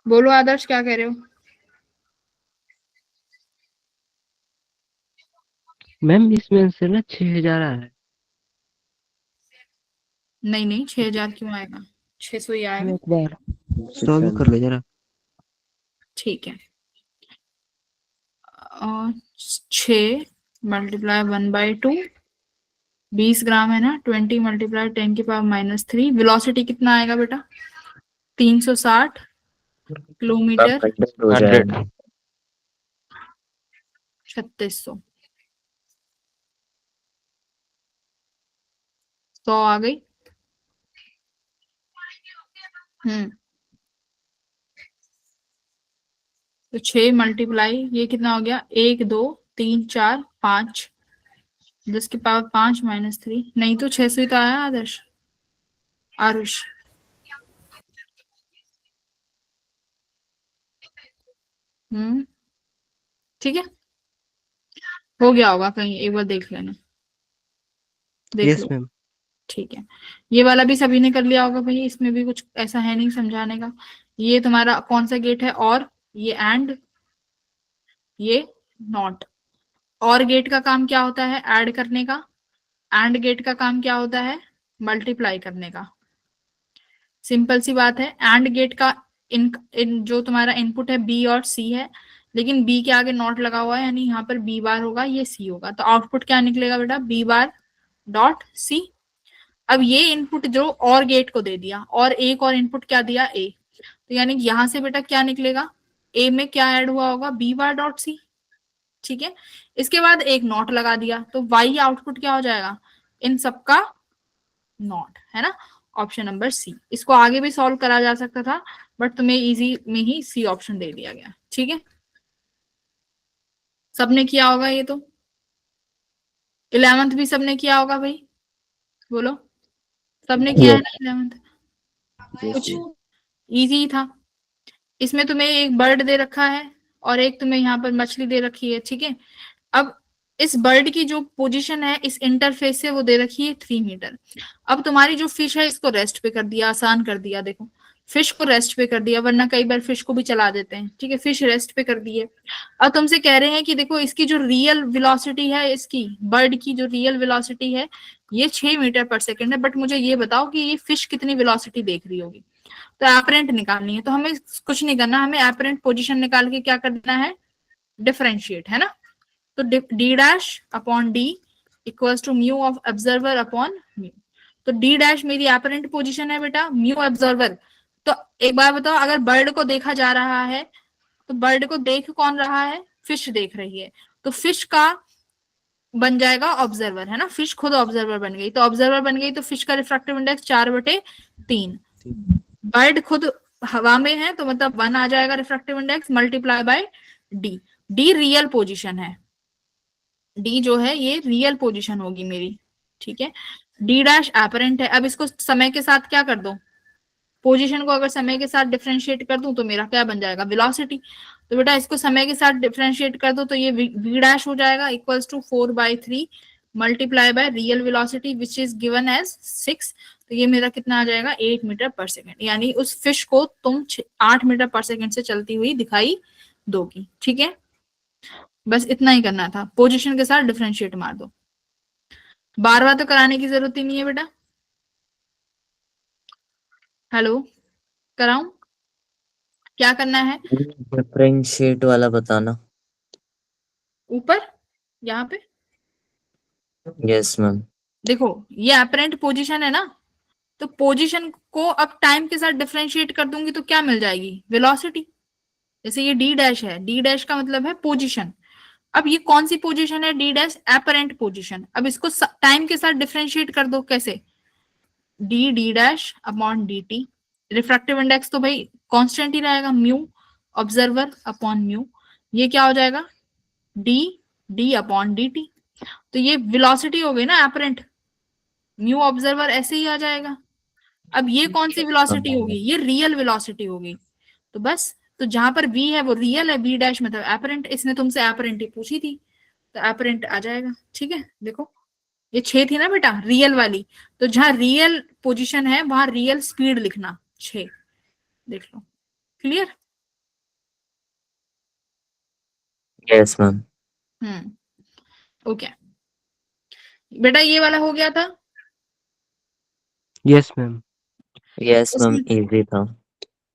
बोलो आदर्श, क्या कह रहे हो?
मैम इसमें से ना 6,000 आ रहा है।
नहीं नहीं, 6,000 क्यों आएगा? 600 ही आएगा।
एक बार सॉल्व कर लो जरा।
ठीक है, और 6 मल्टीप्लाई 1/2, 20 ग्राम है ना, 20 मल्टीप्लाई 10⁻³ वेलोसिटी कितना आएगा बेटा? 360 किलोमीटर
100
3600, 100 आ गई। तो 6 मल्टीप्लाई ये कितना हो गया? 1 2 3 4 5, 10⁻5 - 3, नहीं तो 600 ही तो आया आदर्श, आरुष। ठीक है, हो गया होगा कहीं, एक बार देख लेना, देख
यस
लो।
मैम।
ठीक है, ये वाला भी सभी ने कर लिया होगा भाई, इसमें भी कुछ ऐसा है नहीं समझाने का। ये तुम्हारा कौन सा गेट है? और ये एंड, ये नॉट। और गेट का काम क्या होता है? ऐड करने का। एंड गेट का काम क्या होता है? मल्टीप्लाई करने का। सिंपल सी बात है। एंड गेट का इन जो तुम्हारा इनपुट है बी और सी है, लेकिन बी के आगे नॉट लगा हुआ है, यानी यहाँ पर बी बार होगा, ये सी होगा। तो आउटपुट क्या निकलेगा बेटा? B bar dot C. अब ये इनपुट जो और गेट को दे दिया, और एक और इनपुट क्या दिया? ए। तो यानी यहां से बेटा क्या निकलेगा? ए में क्या ऐड हुआ होगा? बी बार डॉट सी, ठीक है। इसके बाद एक नॉट लगा दिया, तो वाई आउटपुट क्या हो जाएगा? इन सबका नॉट, है ना। Option number C. इसको आगे भी सॉल्व करा जा सकता था, बट तुम्हें इजी में ही सी ऑप्शन दे दिया गया, ठीक है। सबने किया होगा ये तो। 11th भी सबने किया होगा भाई, बोलो। सबने किया है ना 11th? कुछ इजी था। इसमें तुम्हें एक बर्ड दे रखा है और एक तुम्हें यहाँ पर मछली दे रखी है, ठीक है। अब इस बर्ड की जो पोजीशन है इस इंटरफेस से वो दे रखी है 3 मीटर। अब तुम्हारी जो फिश है इसको रेस्ट पे कर दिया, आसान कर दिया। देखो, फिश को रेस्ट पे कर दिया, वरना कई बार फिश को भी चला देते हैं, ठीक है। फिश रेस्ट पे कर दी है। अब तुमसे कह रहे हैं कि देखो इसकी जो रियल वेलोसिटी है, इसकी बर्ड की जो रियल वेलोसिटी है ये 6 मीटर पर सेकंड है, बट मुझे ये बताओ कि ये फिश कितनी वेलोसिटी देख रही होगी। तो एपरेंट निकालनी है, तो हमें कुछ नहीं करना, हमें एपरेंट पोजीशन निकाल के क्या करना है? डिफरेंशिएट, है ना। तो D dash upon D equals to mu of observer upon mu. तो डी डैश मेरी एपरेंट पोजीशन है बेटा, म्यू ऑब्जर्वर। तो एक बार बताओ, अगर बर्ड को देखा जा रहा है तो बर्ड को देख कौन रहा है, फिश देख रही है, तो फिश का बन जाएगा ऑब्जर्वर, है ना, फिश खुद ऑब्जर्वर बन गई, तो ऑब्जर्वर बन गई तो फिश का रिफ्रैक्टिव इंडेक्स 4/3। बर्ड खुद हवा में है तो मतलब 1 आ जाएगा refractive index, multiply by D. D real position है, डी जो है ये रियल पोजीशन होगी मेरी, ठीक है। डी डैश एपरेंट है। अब इसको समय के साथ क्या कर दो, पोजीशन को अगर समय के साथ डिफरेंशिएट कर दूं तो मेरा क्या बन जाएगा, वेलोसिटी। तो बेटा इसको समय के साथ डिफरेंशिएट कर दो तो ये वी डैश हो जाएगा equals to 4/3 multiply by real velocity which is given as 6। तो ये मेरा कितना आ जाएगा, 8 मीटर पर सेकेंड। यानी उस फिश को तुम 8 मीटर पर सेकेंड से चलती हुई दिखाई दोगी, ठीक है। बस इतना ही करना था, पोजीशन के साथ डिफरेंशिएट मार दो, बार बार तो कराने की जरूरत ही नहीं है बेटा। हेलो, कराऊं, क्या करना है,
डिफरेंशिएट वाला बताना।
ऊपर यहाँ पे
यस मैम।
देखो ये अपरेंट पोजीशन है ना, तो पोजीशन को अब टाइम के साथ डिफरेंशिएट कर दूंगी तो क्या मिल जाएगी, वेलोसिटी। जैसे ये डी डैश है, डी डैश का मतलब है पोजीशन। अब ये कौन सी पोजीशन है, डी डैश अपरेंट पोजीशन। अब इसको टाइम के साथ डिफरेंशिएट कर दो, कैसे, D D dash upon D T. Refractive index तो भाई कांस्टेंट ही रहेगा, म्यू ऑब्जर्वर अपॉन म्यू। ये क्या हो जाएगा, D D upon D T. तो ये वेलोसिटी हो गई ना अपरेंट, म्यू ऑब्जर्वर ऐसे ही आ जाएगा। अब ये कौन सी वेलोसिटी होगी, ये रियल वेलोसिटी होगी। तो बस, तो जहां पर v है वो रियल है, v डैश मतलब एपरेंट, इसने तुमसे एपरेंट ही पूछी थी तो एपरेंट आ जाएगा, ठीक है। देखो ये 6 थी ना बेटा रियल वाली, तो जहां रियल पोजीशन है वहां रियल स्पीड लिखना 6, देख लो, क्लियर।
Yes ma'am.
ओके बेटा, ये वाला हो गया था।
Yes ma'am.
Yes ma'am, easy था।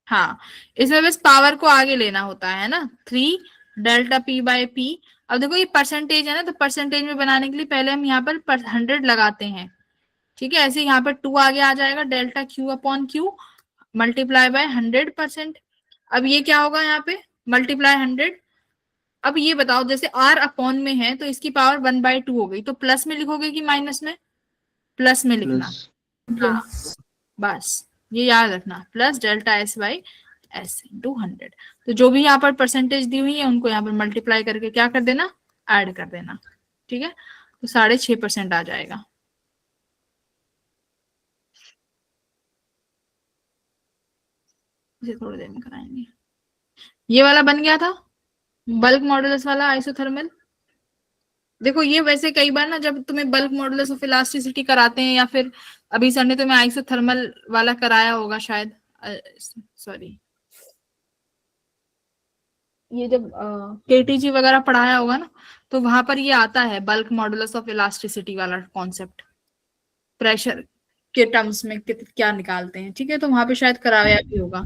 हाँ, इसमें बस पावर को आगे लेना होता है ना, 3 डेल्टा पी बाय पी। अब देखो ये परसेंटेज है ना, तो परसेंटेज में बनाने के लिए पहले हम यहाँ पर 100 लगाते हैं, ठीक है। ऐसे यहाँ पर 2 आगे आ जाएगा, delta Q upon Q multiply by 100%। अब ये क्या होगा यहाँ पे, मल्टीप्लाई 100। अब ये बताओ, जैसे r अपॉन में है तो इसकी पावर 1/2 हो गई, तो प्लस में लिखोगे कि माइनस में, प्लस में लिखना। हाँ, बस ये याद रखना, plus delta S by S into 100। तो जो भी यहाँ पर परसेंटेज दी हुई है उनको यहाँ पर मल्टीप्लाई करके क्या कर देना, ऐड कर देना, ठीक है। तो 6.5% आ जाएगा। इसे थोड़ी देर में कराएंगे। ये वाला बन गया था बल्क मॉडुलस वाला आइसोथर्मल। देखो ये वैसे कई बार ना जब तुम्हें बल्क मॉडुलस ऑफ इलास्टिसिटी कराते हैं, या फिर अभी सर ने तुम्हें आइसोथर्मल वाला कराया होगा शायद, सॉरी ये जब केटीजी वगैरह पढ़ाया होगा ना, तो वहां पर ये आता है बल्क मॉडुलस ऑफ इलास्टिसिटी वाला कॉन्सेप्ट, प्रेशर के टर्म्स में क्या निकालते हैं, ठीक है। तो वहां पे शायद कराया भी होगा।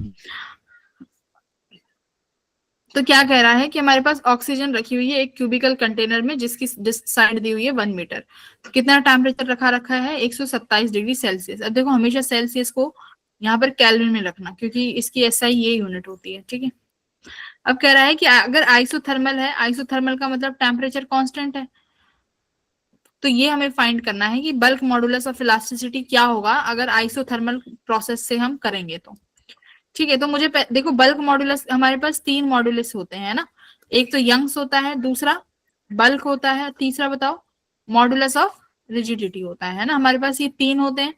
तो क्या कह रहा है कि हमारे पास ऑक्सीजन रखी हुई है एक क्यूबिकल कंटेनर में, जिसकी साइड दी हुई है 1 मीटर। कितना टेम्परेचर रखा है, 127 डिग्री सेल्सियस। अब देखो हमेशा सेल्सियस को यहाँ पर केल्विन में रखना, क्योंकि इसकी एसआई ये यूनिट होती है, ठीक है। अब कह रहा है कि अगर आइसोथर्मल है, आइसोथर्मल का मतलब टेम्परेचर कांस्टेंट है, तो ये हमें फाइंड करना है कि बल्क मॉडुलस ऑफ इलास्टिसिटी क्या होगा अगर आइसोथर्मल प्रोसेस से हम करेंगे तो, ठीक है। तो मुझे देखो बल्क मॉडुलस हमारे पास 3 मॉडुलस होते हैं ना, एक तो यंग्स होता है, दूसरा बल्क होता है, तीसरा बताओ मॉडुलस ऑफ रिजिडिटी होता है ना। हमारे पास ये 3 होते हैं।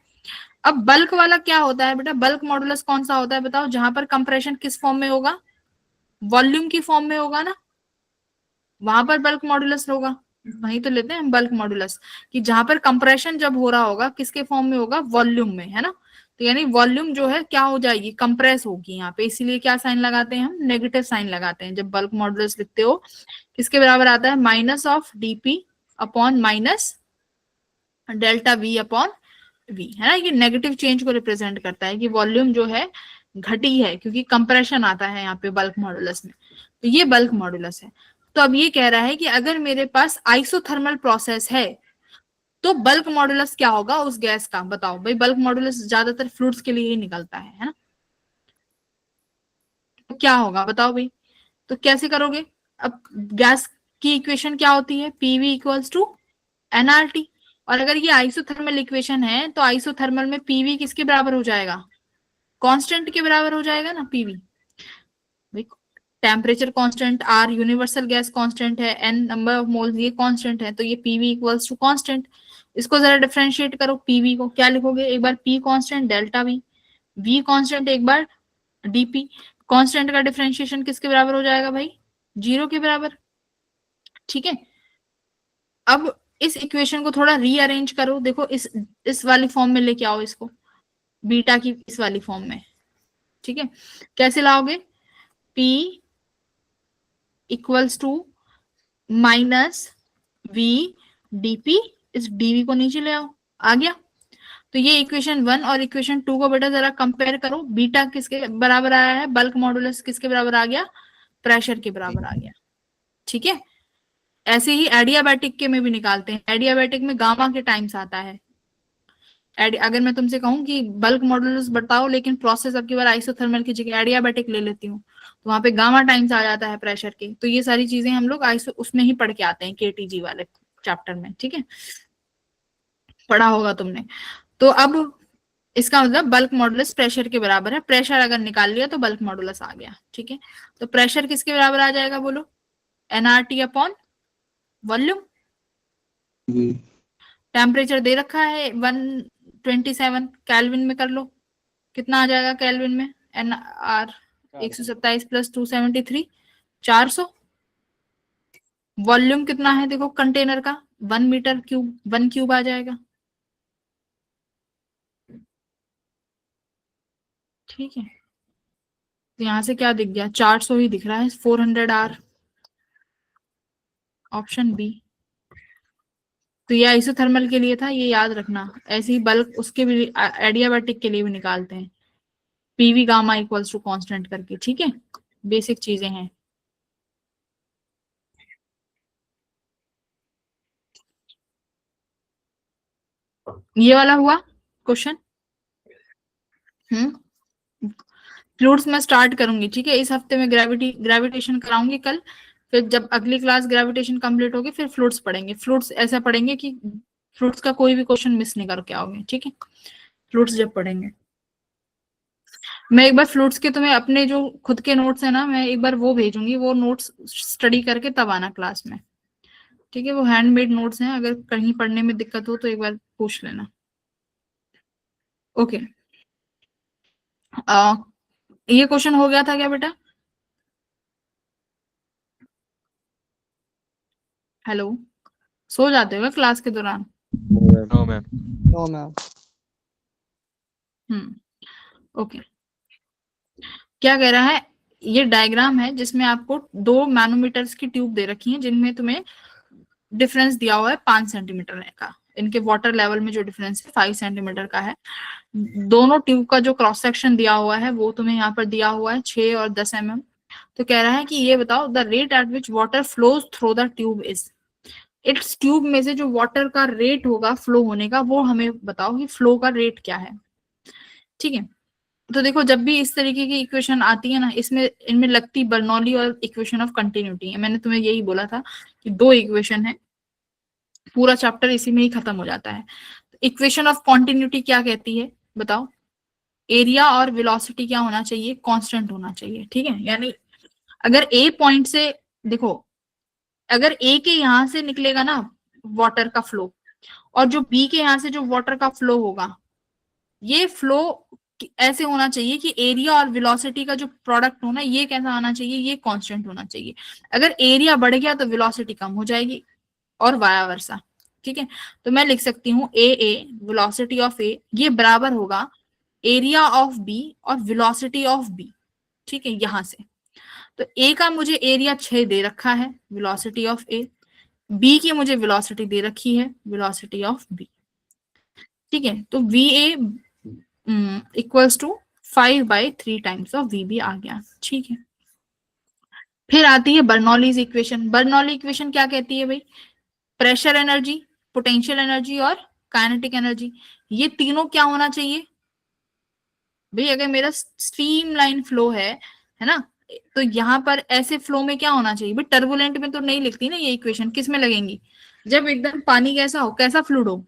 अब बल्क वाला क्या होता है बेटा, बल्क मॉडुलस कौन सा होता है बताओ, जहां पर कंप्रेशन किस फॉर्म में होगा, वॉल्यूम की फॉर्म में होगा ना, वहां पर बल्क मॉडुलस होगा। वही तो लेते हैं हम बल्क मॉडुलस, कि जहां पर कंप्रेशन जब हो रहा होगा किसके फॉर्म में होगा, वॉल्यूम में, है ना। तो यानी वॉल्यूम जो है क्या हो जाएगी, कंप्रेस होगी यहाँ पे, इसीलिए क्या साइन लगाते हैं हम, नेगेटिव साइन लगाते हैं जब बल्क मॉडुलस लिखते हो। किसके बराबर आता है, minus of DP upon minus delta V upon V, है ना। ये नेगेटिव चेंज को रिप्रेजेंट करता है कि वॉल्यूम जो है घटी है, क्योंकि कंप्रेशन आता है यहाँ पे बल्क मॉडुलस में, तो ये बल्क मॉडुलस है। तो अब ये कह रहा है कि अगर मेरे पास आइसोथर्मल प्रोसेस है तो बल्क मॉडुलस क्या होगा उस गैस का, बताओ भाई। बल्क मॉडुलस ज्यादातर फ्लूइड्स के लिए ही निकलता है ना। तो क्या होगा बताओ भाई। तो कैसे करोगे। अब गैस की इक्वेशन क्या होती है, पीवी इक्वल्स टू एनआरटी। और अगर ये आइसोथर्मल इक्वेशन है तो आइसोथर्मल में पीवी किसके बराबर हो जाएगा, कांस्टेंट के बराबर हो जाएगा ना PV. Temperature constant, R universal gas constant है, एन नंबर ऑफ मोल्स ये कांस्टेंट है, तो ये पीवी इक्वल्स टू कांस्टेंट। इसको जरा डिफरेंशिएट करो, पीवी को क्या लिखोगे, एक बार P constant delta V constant एक बार डीपी। कांस्टेंट का डिफरेंशिएशन किसके बराबर हो जाएगा भाई, 0 के बराबर। ठीक है, अब इस इक्वेशन को थोड़ा रीअरेंज करो, देखो इस वाली फॉर्म में लेके आओ इसको, बीटा की इस वाली फॉर्म में। ठीक है, कैसे लाओगे, P equals to minus V dP, इस dV को नीचे ले आओ, आ गया। तो ये इक्वेशन 1 और इक्वेशन 2 को बेटा जरा कंपेयर करो, बीटा किसके बराबर आया है, बल्क मॉडुलस किसके बराबर आ गया, प्रेशर के बराबर आ गया। ठीक है, ऐसे ही एडियाबैटिक के में भी निकालते हैं, एडियाबैटिक में गामा के टाइम्स आता है। अगर मैं तुमसे कहूं कि बल्क मॉडुलस बताओ लेकिन प्रोसेस अब की बार आइसोथर्मल की जगह एडियाबैटिक ले लेती हूँ, तो वहां पे गामा टाइम्स आ जाता है प्रेशर के। तो ये सारी चीजें हम लोग आइसो उसमें ही पढ़ के आते हैं, केटीजी वाले चैप्टर में। ठीक है, पढ़ा होगा तुमने। तो अब इसका मतलब बल्क मॉडुलस प्रेशर के बराबर है, प्रेशर अगर निकाल लिया तो बल्क मॉडुलस आ गया। ठीक है, तो प्रेशर किसके बराबर आ जाएगा बोलो, एनआरटी अपॉन वॉल्यूम। टेम्परेचर दे रखा है 127 केल्विन में, कर लो कितना आ जाएगा केल्विन में, एन आर 127 प्लस 273 400। वॉल्यूम कितना है देखो कंटेनर का, 1 मीटर क्यूब, 1 क्यूब आ जाएगा। ठीक है, तो यहां से क्या दिख गया, 400 ही दिख रहा है, 400 आर, ऑप्शन बी। तो ये आइसोथर्मल के लिए था, ये याद रखना। ऐसे ही बल्क उसके भी एडियाबैटिक के लिए भी निकालते हैं, PV gamma equals to constant करके। ठीक है, बेसिक चीजें हैं। ये वाला हुआ क्वेश्चन। फ्लूइड्स मैं स्टार्ट करूंगी। ठीक है, इस हफ्ते में ग्रेविटेशन कराऊंगी कल, फिर जब अगली क्लास ग्रेविटेशन कंप्लीट होगी फिर फ्लूइड्स पढ़ेंगे। फ्लूइड्स ऐसा पढ़ेंगे कि फ्लूइड्स का कोई भी क्वेश्चन मिस नहीं करके आओगे। ठीक है, फ्लूइड्स जब पढ़ेंगे, मैं एक बार फ्लूइड्स के तुम्हें अपने जो खुद के नोट्स है ना, मैं एक बार वो भेजूंगी, वो नोट्स स्टडी करके तब आना क्लास में। ठीक है, वो हैंडमेड नोट्स हैं, अगर कहीं पढ़ने में दिक्कत हो तो एक बार पूछ लेना। ओके, ये क्वेश्चन हो गया था क्या बेटा, हेलो, सो जाते हो क्या क्लास के दौरान।
No ma'am.
No ma'am.
Okay, क्या कह रहा है, ये डायग्राम है जिसमें आपको 2 मैनोमीटर्स की ट्यूब दे रखी है, जिनमें तुम्हें डिफरेंस दिया हुआ है 5 सेंटीमीटर का। इनके वाटर लेवल में जो डिफरेंस है 5 सेंटीमीटर का है। दोनों ट्यूब का जो क्रॉस सेक्शन दिया हुआ है वो तुम्हें यहाँ पर दिया हुआ है 6 और 10 mm। तो कह रहा है कि ये बताओ, the rate at which water flows through the tube is, it's tube में से जो वाटर का रेट होगा फ्लो होने का, वो हमें बताओ कि फ्लो का रेट क्या है। ठीक है, तो देखो जब भी इस तरीके की इक्वेशन आती है ना, इसमें इनमें लगती बर्नौली और इक्वेशन ऑफ कंटिन्यूटी है। मैंने तुम्हें यही बोला था कि 2 इक्वेशन है, पूरा चैप्टर इसी में ही खत्म हो जाता है। इक्वेशन ऑफ कॉन्टिन्यूटी क्या कहती है बताओ, एरिया और वेलोसिटी क्या होना चाहिए, कांस्टेंट होना चाहिए। ठीक है, यानी अगर ए पॉइंट से देखो, अगर ए के यहां से निकलेगा ना वाटर का फ्लो, और जो बी के यहां से जो वाटर का फ्लो होगा, ये फ्लो ऐसे होना चाहिए कि एरिया और वेलोसिटी का जो प्रोडक्ट होना, ये कैसा आना चाहिए, ये कांस्टेंट होना चाहिए। अगर एरिया बढ़ गया तो वेलोसिटी कम हो जाएगी, और वाया वर्सा। ठीक है, तो मैं लिख सकती हूँ ए वेलोसिटी ऑफ ए, ये बराबर होगा एरिया ऑफ बी और वेलोसिटी ऑफ बी। ठीक है, यहां से तो ए का मुझे एरिया 6 दे रखा है, वेलोसिटी ऑफ ए, बी की मुझे वेलोसिटी दे रखी है, वेलोसिटी ऑफ बी। ठीक है, तो V A equals to 5/3 times of V B आ गया। ठीक है, फिर आती है बर्नौलीज इक्वेशन। बर्नौली इक्वेशन क्या कहती है भाई, प्रेशर एनर्जी पोटेंशियल एनर्जी और काइनेटिक एनर्जी, ये तीनों क्या होना चाहिए भाई? अगर मेरा स्ट्रीम लाइन फ्लो है ना, तो यहाँ पर ऐसे फ्लो में क्या होना चाहिए भाई? टर्बुलेंट में तो नहीं लिखती ना ये इक्वेशन, किस में लगेंगी? जब एकदम पानी कैसा हो, कैसा फ्लूइड हो,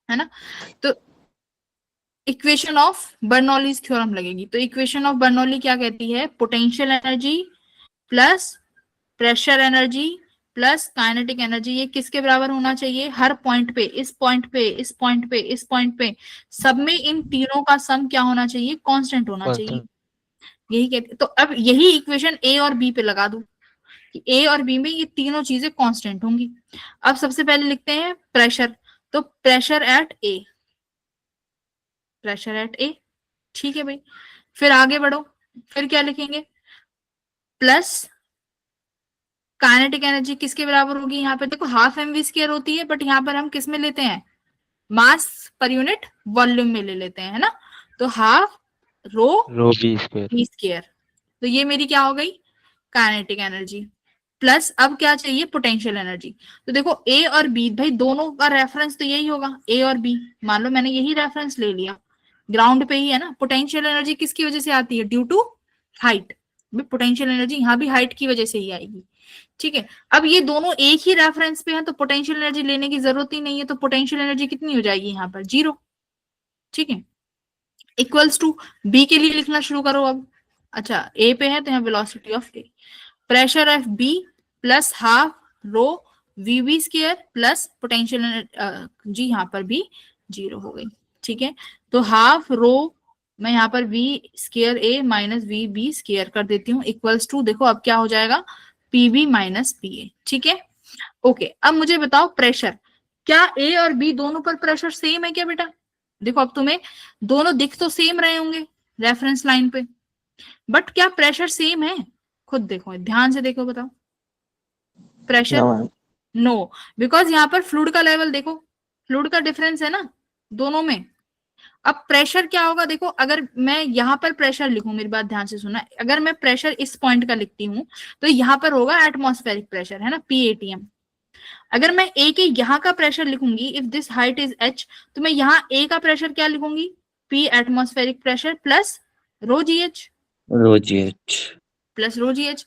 है ना। तो इक्वेशन ऑफ बर्नौलीज थ्योरम लगेगी। तो इक्वेशन ऑफ बर्नौली क्या कहती है? Potential energy plus pressure energy plus kinetic energy, ये किसके बराबर होना चाहिए? हर पॉइंट पे, इस पॉइंट पे, इस पॉइंट पे, इस पॉइंट पे, सब में इन तीनों का सम क्या होना चाहिए? कांस्टेंट होना चाहिए। यही कहते, तो अब यही इक्वेशन ए और बी पे लगा दूं कि ए और बी में ये तीनों चीजें कांस्टेंट होंगी। अब सबसे पहले लिखते हैं प्रेशर, तो pressure at A, pressure at A, ठीक है भाई। फिर आगे बढ़ो, फिर क्या लिखेंगे? प्लस काइनेटिक एनर्जी किसके बराबर होगी? यहाँ पे देखो हाफ mv स्क्वायर होती है, बट यहाँ पर हम किस में लेते हैं? मास पर यूनिट वॉल्यूम में ले लेते हैं, है ना। तो हाफ रो
रो बी स्क्वायर।
v स्क्वायर, तो ये मेरी क्या हो गई? Kinetic energy. प्लस अब क्या चाहिए? Potential energy. तो देखो ए और बी भाई दोनों का रेफरेंस तो यही होगा, ए और बी, मान लो मैंने यही रेफरेंस ले लिया, ग्राउंड पे ही है ना। पोटेंशियल एनर्जी किसकी वजह से आती है? Due to height. Potential energy यहाँ भी हाइट की वजह से ही आएगी, ठीक है। अब ये दोनों एक ही रेफरेंस पे हैं, तो पोटेंशियल एनर्जी लेने की जरूरत ही नहीं है, तो पोटेंशियल एनर्जी कितनी हो जाएगी यहाँ पर? 0, ठीक है। इक्वल्स टू बी के लिए लिखना शुरू करो अब। अच्छा ए पे है तो यहाँ velocity of A, pressure F B plus half rho V B square plus potential g यहाँ पर भी 0 हो गई, ठीक है। तो हाफ रो मैं यहाँ पर V square A minus V B square कर देती हूँ, इक्वल्स टू देखो अब क्या हो जाएगा? P B minus P A, ठीक है। ओके, अब मुझे बताओ प्रेशर, क्या ए और बी दोनों पर प्रेशर सेम है क्या बेटा? देखो अब तुम्हें दोनों दिख तो सेम रहे होंगे रेफरेंस लाइन पे, बट क्या प्रेशर सेम है? खुद देखो, ध्यान से देखो, बताओ। प्रेशर नो, बिकॉज यहाँ पर फ्लूइड का लेवल देखो, फ्लूइड का डिफरेंस है ना दोनों में। अब प्रेशर क्या होगा? देखो अगर मैं यहाँ पर प्रेशर लिखूं, मेरी बात ध्यान से सुना, अगर मैं प्रेशर इस पॉइंट का लिखती हूँ तो यहाँ पर होगा एटमॉस्फेरिक प्रेशर, है ना, PATM। अगर मैं ए के यहाँ का प्रेशर लिखूंगी, if this height is h, तो मैं यहाँ ए का प्रेशर क्या लिखूंगी? P atmospheric pressure plus rho g h,
rho g h.
Plus rho g h.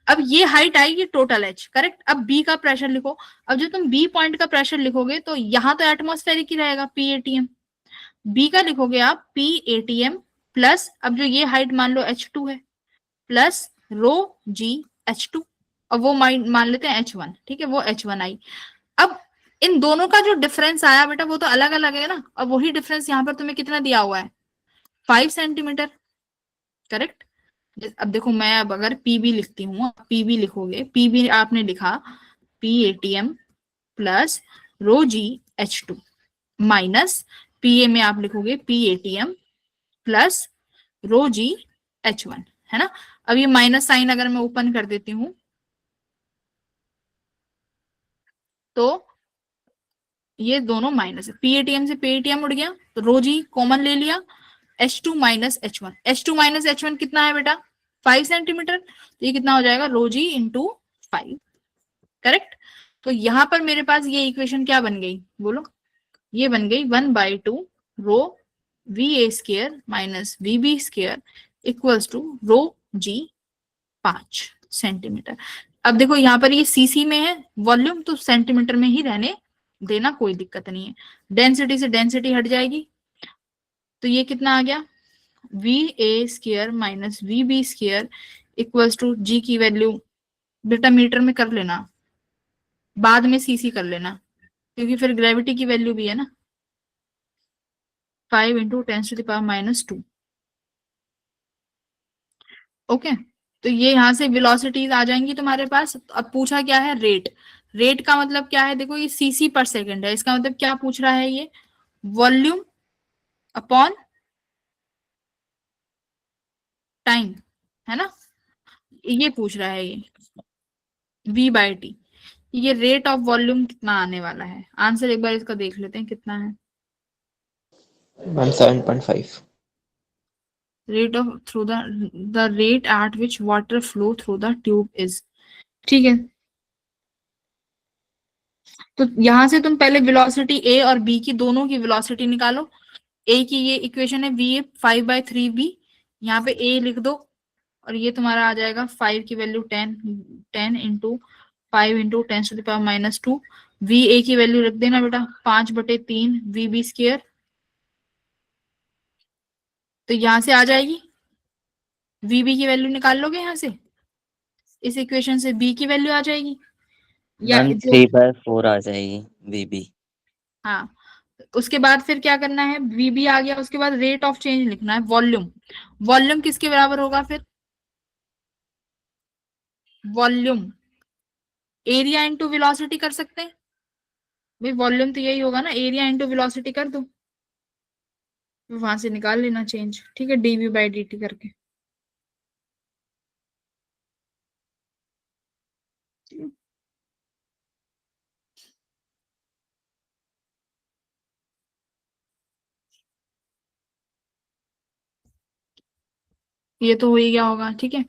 अब ये हाइट आएगी टोटल h, करेक्ट। अब बी का प्रेशर लिखो, अब जब तुम बी पॉइंट का प्रेशर लिखोगे तो यहाँ तो एटमॉस्फेरिक ही रहेगा PATM, बी का लिखोगे आप PATM प्लस, अब जो ये हाइट मान लो h2 है, प्लस रो जी h2, अब वो मान लेते हैं h1, ठीक है, वो h1 आई। अब इन दोनों का जो डिफरेंस आया बेटा वो तो अलग अलग है ना, अब वही डिफरेंस यहाँ पर तुम्हें कितना दिया हुआ है? 5 सेंटीमीटर, करेक्ट। अब देखो मैं अब अगर पीबी लिखती हूँ, पीबी लिखोगे, पीबी आपने लिखा PATM प्लस रो जी h2 माइनस PA में आप लिखोगे PATM प्लस रो जी h1, है ना। अब ये माइनस साइन अगर मैं ओपन कर देती हूँ तो ये दोनों माइनस है, PATM से PATM उड़ गया, तो रो जी कॉमन ले लिया, H2 minus H1, H2 minus H1 कितना है बेटा? 5 सेंटीमीटर, तो ये कितना हो जाएगा? रो जी इंटू 5, करेक्ट। तो यहाँ पर मेरे पास ये इक्वेशन क्या बन गई बोलो? ये बन गई 1/2 rho VA square minus VB square equals to rho G 5 centimetre. अब देखो यहाँ पर ये सीसी में है वॉल्यूम, तो सेंटीमीटर में ही रहने देना, कोई दिक्कत नहीं है। डेंसिटी से डेंसिटी हट जाएगी, तो ये कितना आ गया? VA square minus VB square equals to g की वैल्यू बेटा मीटर में कर लेना, बाद में सीसी कर लेना, क्योंकि फिर ग्रेविटी की वैल्यू भी है ना, 5 इंटू 10⁻²। ओके, तो ये यहाँ से वेलोसिटीज आ जाएंगी तुम्हारे पास। अब पूछा क्या है? रेट। रेट का मतलब क्या है? देखो ये सीसी पर सेकंड है, इसका मतलब क्या पूछ रहा है? ये वॉल्यूम अपॉन टाइम, है ना, ये पूछ रहा है ये V/T। ये रेट ऑफ वॉल्यूम कितना आने वाला है? आंसर एक बार इसका देख लेते हैं कितना है।
7.5।
Rate of through the rate at which water flow through the tube is, ठीक है। तो यहां से तुम पहले वेलोसिटी ए और बी की दोनों की वेलोसिटी निकालो। ए की ये इक्वेशन है v 5/3b, यहाँ पे ए लिख दो और ये तुम्हारा आ जाएगा 5 की वैल्यू 10, 10 × 5 × 10⁻²। वी ए की वैल्यू रख देना बेटा 5/3 VB²। तो यहां से आ जाएगी, VB की वैल्यू निकाल लोगे यहाँ से, इस इक्वेशन से B की वैल्यू आ जाएगी या
मैम
जो,
3/4 आ जाएगी VB।
हाँ। उसके बाद फिर क्या करना है, VB आ गया, उसके बाद रेट ऑफ चेंज लिखना है, वॉल्यूम। वॉल्यूम किसके बराबर होगा फिर, वॉल्यूम एरिया इंटू वेलोसिटी कर सकते हैं भाई, वॉल्यूम तो यही होगा ना, एरिया इंटू वेलोसिटी कर दो, वहां से निकाल लेना चेंज, ठीक है, dV/dt करके। ये तो हो ही गया होगा, ठीक है।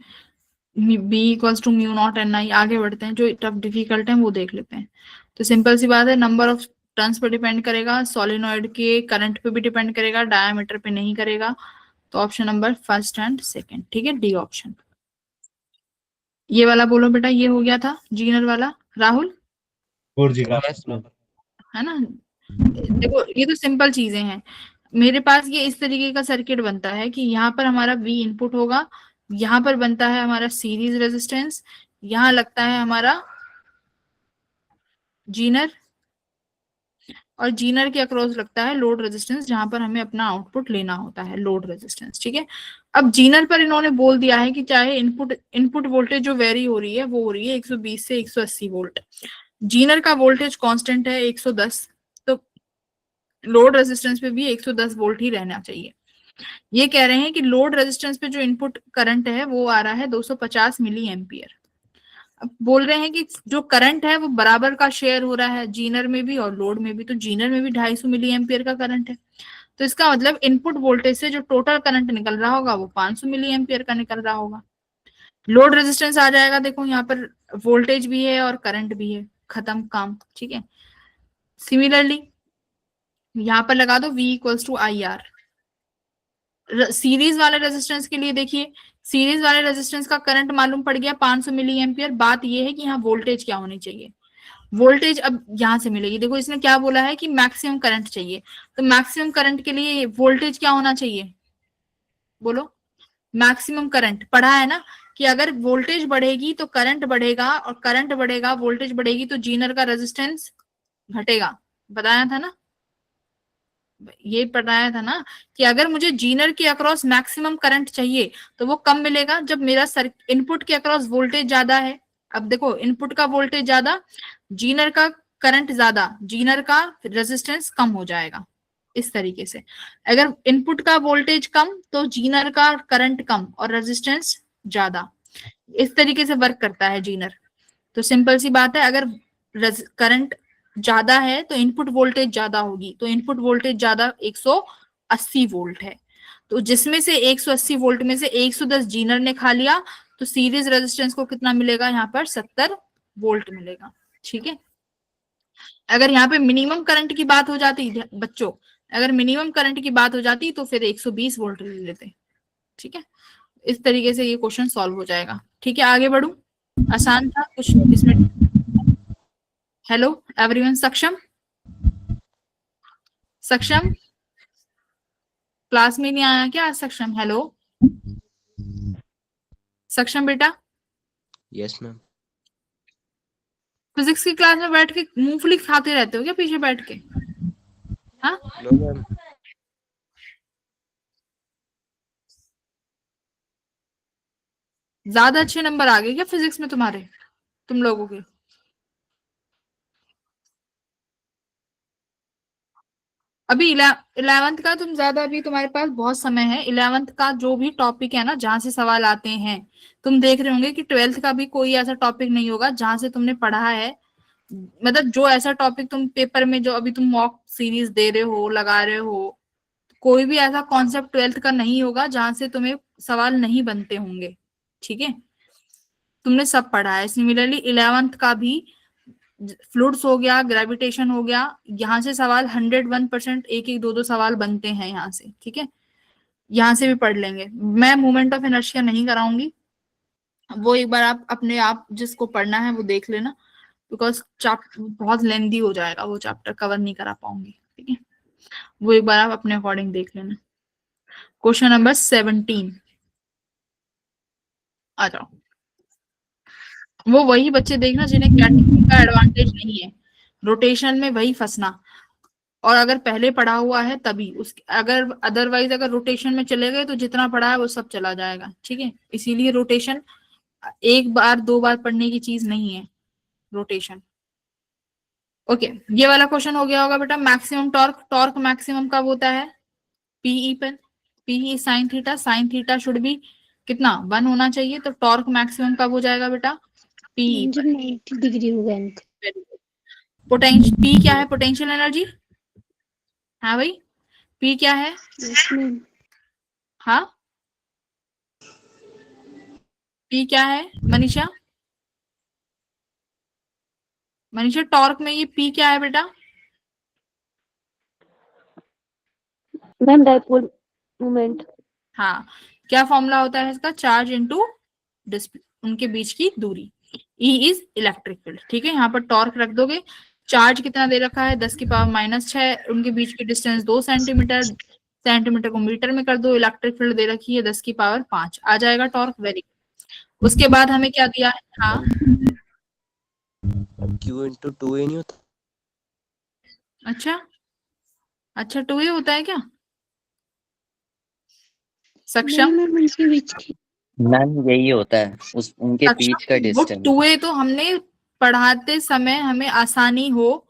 B = μ0 Ni। आगे बढ़ते हैं, जो टफ डिफिकल्ट है वो देख लेते हैं। तो सिंपल सी बात है, नंबर ऑफ टर्न्स पे डिपेंड करेगा, सोलिनॉइड के करंट पे भी डिपेंड करेगा, डायमीटर पे नहीं करेगा। तो option number first and second, ठीक है, डी ऑप्शन। ये वाला बोलो बेटा, ये हो गया था जीनर वाला, राहुल,
4G का।
Yes ma'am.
है ना। देखो ये तो सिंपल चीजें हैं। मेरे पास ये इस तरीके का सर्किट बनता है कि यहाँ पर हमारा V इनपुट होगा, यहाँ पर बनता है हमारा सीरीज रेजिस्टेंस, यहाँ लगता है हमारा जीनर, और जीनर के अक्रॉस लगता है लोड रेजिस्टेंस, जहां पर हमें अपना आउटपुट लेना होता है, लोड रेजिस्टेंस, ठीक है। अब जीनर पर इन्होंने बोल दिया है कि चाहे इनपुट वोल्टेज जो वेरी हो रही है वो हो रही है 120 से 180 वोल्ट, जीनर का वोल्टेज कांस्टेंट है 110, तो लोड रेजिस्टेंस पे भी 110 वोल्ट ही रहना चाहिए। ये कह रहे हैं कि लोड रेजिस्टेंस पे जो इनपुट करंट है वो आ रहा है 250 मिली एम्पियर। अब बोल रहे हैं कि जो करंट है वो बराबर का शेयर हो रहा है जीनर में भी और लोड में भी, तो जीनर में भी 250 मिली एम्पियर का करंट है, तो इसका मतलब इनपुट वोल्टेज से जो टोटल करंट निकल रहा होगा वो 500 मिली एम्पियर का निकल रहा होगा। लोड रेजिस्टेंस आ जाएगा, देखो यहाँ पर वोल्टेज भी है और करंट भी है, खत्म काम, ठीक है। सिमिलरली यहाँ पर लगा दो V = IR। सीरीज वाले रेजिस्टेंस के लिए देखिए, सीरीज वाले रेजिस्टेंस का करंट मालूम पड़ गया 500 मिली एम्पियर। बात यह है कि यहाँ वोल्टेज क्या होनी चाहिए, वोल्टेज अब यहां से मिलेगी, देखो इसने क्या बोला है कि मैक्सिमम करंट चाहिए, तो मैक्सिमम करंट के लिए वोल्टेज क्या होना चाहिए, बोलो। मैक्सिमम करंट पढ़ा है ना, कि अगर वोल्टेज बढ़ेगी तो करंट बढ़ेगा, और करंट बढ़ेगा वोल्टेज बढ़ेगी तो जीनर का रेजिस्टेंस घटेगा, बताया था ना, ये बताया था ना, कि अगर मुझे जीनर के अक्रॉस मैक्सिमम करंट चाहिए तो वो कब मिलेगा, जब मेरा इनपुट के अक्रॉस वोल्टेज ज्यादा है। अब देखो इनपुट का वोल्टेज ज्यादा, जीनर का करंट ज्यादा, जीनर का रेजिस्टेंस कम हो जाएगा, इस तरीके से। अगर इनपुट का वोल्टेज कम तो जीनर का करंट कम और रेजिस्टेंस ज्यादा, इस तरीके से वर्क करता है जीनर। तो सिंपल सी बात है, अगर करंट ज्यादा है तो इनपुट वोल्टेज ज्यादा होगी, तो इनपुट वोल्टेज ज्यादा 180 वोल्ट है, तो जिसमें से 180 वोल्ट में से 110 जीनर ने खा लिया, तो सीरीज रेजिस्टेंस को कितना मिलेगा, यहाँ पर 70 वोल्ट मिलेगा, ठीक है। अगर यहाँ पे मिनिमम करंट की बात हो जाती बच्चों, अगर मिनिमम करंट की बात हो जाती तो फिर 120 वोल्ट ले लेते, ठीक है। इस तरीके से ये क्वेश्चन सॉल्व हो जाएगा, ठीक है। आगे बढ़ू, आसान था कुछ इसमें। हेलो एवरीवन, सक्षम, सक्षम क्लास में नहीं आया क्या आज सक्षम, हेलो सक्षम बेटा,
यस मैम।
फिजिक्स की क्लास में बैठ के मूंगफली खाते रहते हो क्या पीछे बैठ के, हाँ।
No ma'am.
ज्यादा अच्छे नंबर आ गए क्या फिजिक्स में तुम्हारे, तुम लोगों के। अभी 11th का तुम ज्यादा, अभी तुम्हारे पास बहुत समय है। 11th का जो भी टॉपिक है ना, जहां से सवाल आते हैं, तुम देख रहे होंगे कि 12th का भी कोई ऐसा टॉपिक नहीं होगा जहां से तुमने पढ़ा है, मतलब जो ऐसा टॉपिक तुम पेपर में, जो अभी तुम मॉक सीरीज दे रहे हो, लगा रहे हो, कोई भी ऐसा कॉन्सेप्ट 12th का नहीं होगा जहां से तुम्हें सवाल नहीं बनते होंगे, ठीक है। तुमने सब पढ़ा है। सिमिलरली 11th का भी फ्लूइड्स हो गया, ग्रेविटेशन हो गया, यहाँ से सवाल 101% एक एक दो दो सवाल बनते हैं यहाँ से, ठीक है। यहाँ से भी पढ़ लेंगे। मैं मोमेंट ऑफ इनर्शिया नहीं कराऊंगी, वो एक बार आप अपने आप जिसको पढ़ना है वो देख लेना, बिकॉज चैप्टर बहुत लेंदी हो जाएगा, वो चैप्टर कवर नहीं करा पाऊंगी, ठीक है। वो एक बार आप अपने अकॉर्डिंग देख लेना। क्वेश्चन नंबर 17 आ जाओ। वो वही बच्चे देखना जिन्हें कैटेगरी का एडवांटेज नहीं है, रोटेशन में वही फंसना, और अगर पहले पढ़ा हुआ है तभी उस, अगर अदरवाइज अगर रोटेशन में चले गए तो जितना पढ़ा है वो सब चला जाएगा, ठीक है। इसीलिए रोटेशन एक बार दो बार पढ़ने की चीज नहीं है रोटेशन। ओके, ये वाला क्वेश्चन हो गया होगा बेटा। मैक्सिमम टॉर्क, टॉर्क मैक्सिमम कब होता है? पीई पर, PE sine theta, sine theta should भी कितना 1 होना चाहिए, तो टॉर्क मैक्सिमम कब हो जाएगा बेटा? पीई
जब 90 डिग्री होगा इनका।
पोटेंशियल, पी क्या है? Potential energy. हाँ भाई, पी क्या है?
Yes ma'am.
हाँ, पी क्या है मनीषा? मनीषा, टॉर्क में ये पी क्या है बेटा?
Ma'am dipole moment.
हाँ, क्या फॉर्मूला होता है इसका? चार्ज इनटू उनके बीच की दूरी। ई इज इलेक्ट्रिक फील्ड, ठीक है। यहाँ पर टॉर्क रख दोगे, चार्ज कितना दे रखा है? 10⁻⁻⁶, उनके बीच की डिस्टेंस 2 सेंटीमीटर, सेंटीमीटर को मीटर में कर दो, इलेक्ट्रिक फील्ड दे रखी है 10⁵ आ जाएगा टॉर्क। Very good. उसके बाद हमें क्या दिया है? हाँ,
Q इंटू 2A नहीं होता?
अच्छा अच्छा, 2a होता है क्या? सक्षम,
नहीं मैम उनके बीच की।
मैम यही होता है, उस उनके बीच का
सक्षम, वो
डिस्टेंस।
2a तो हमने पढ़ाते समय हमें आसानी हो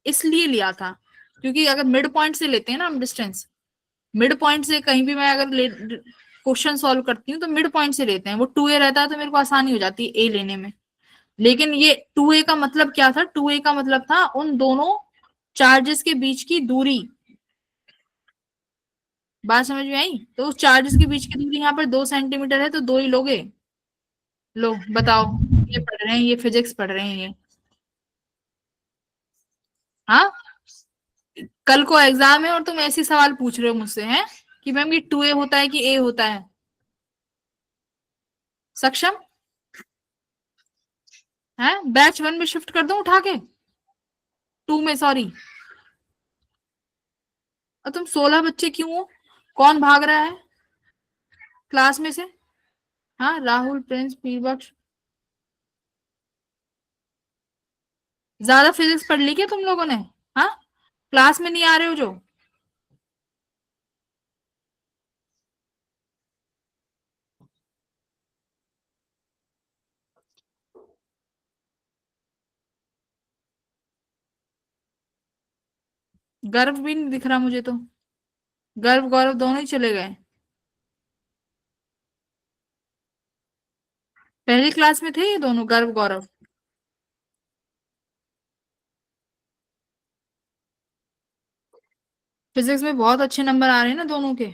इसलिए लिया था, क्योंकि अगर मिड पॉइंट से लेते हैं ना हम डिस्टेंस, मिड पॉइंट से कहीं भी मैं अगर क्वेश्चन सॉल्व करती हूँ तो मिड पॉइंट से लेते हैं, वो 2a रहता है तो मेरे को आसानी हो जाती है a लेने में। लेकिन ये 2a का मतलब क्या था? 2a का मतलब था उन दोनों चार्जेस के बीच की दूरी। बात समझ में आई? तो उस चार्जेस के बीच की दूरी यहाँ पर 2 सेंटीमीटर है, तो 2 ही लोगे। लो बताओ, ये पढ़ रहे हैं, ये फिजिक्स पढ़ रहे हैं ये। हाँ, कल को एग्जाम है और तुम ऐसे सवाल पूछ रहे हो मुझसे हैं कि मैम ये 2a होता है कि a होता है? सक्षम है? बैच 1 में शिफ्ट कर दूं उठा के, 2 में सॉरी। और तुम 16 बच्चे क्यों हो? कौन भाग रहा है क्लास में से? हाँ, राहुल, प्रिंस, पीरबक्श, ज्यादा फिजिक्स पढ़ ली क्या तुम लोगों ने? हाँ, क्लास में नहीं आ रहे हो जो? गर्व भी नहीं दिख रहा मुझे तो, गर्व गौरव दोनों ही चले गए। पहली क्लास में थे ये दोनों, गर्व गौरव। फिजिक्स में बहुत अच्छे नंबर आ रहे हैं ना दोनों के।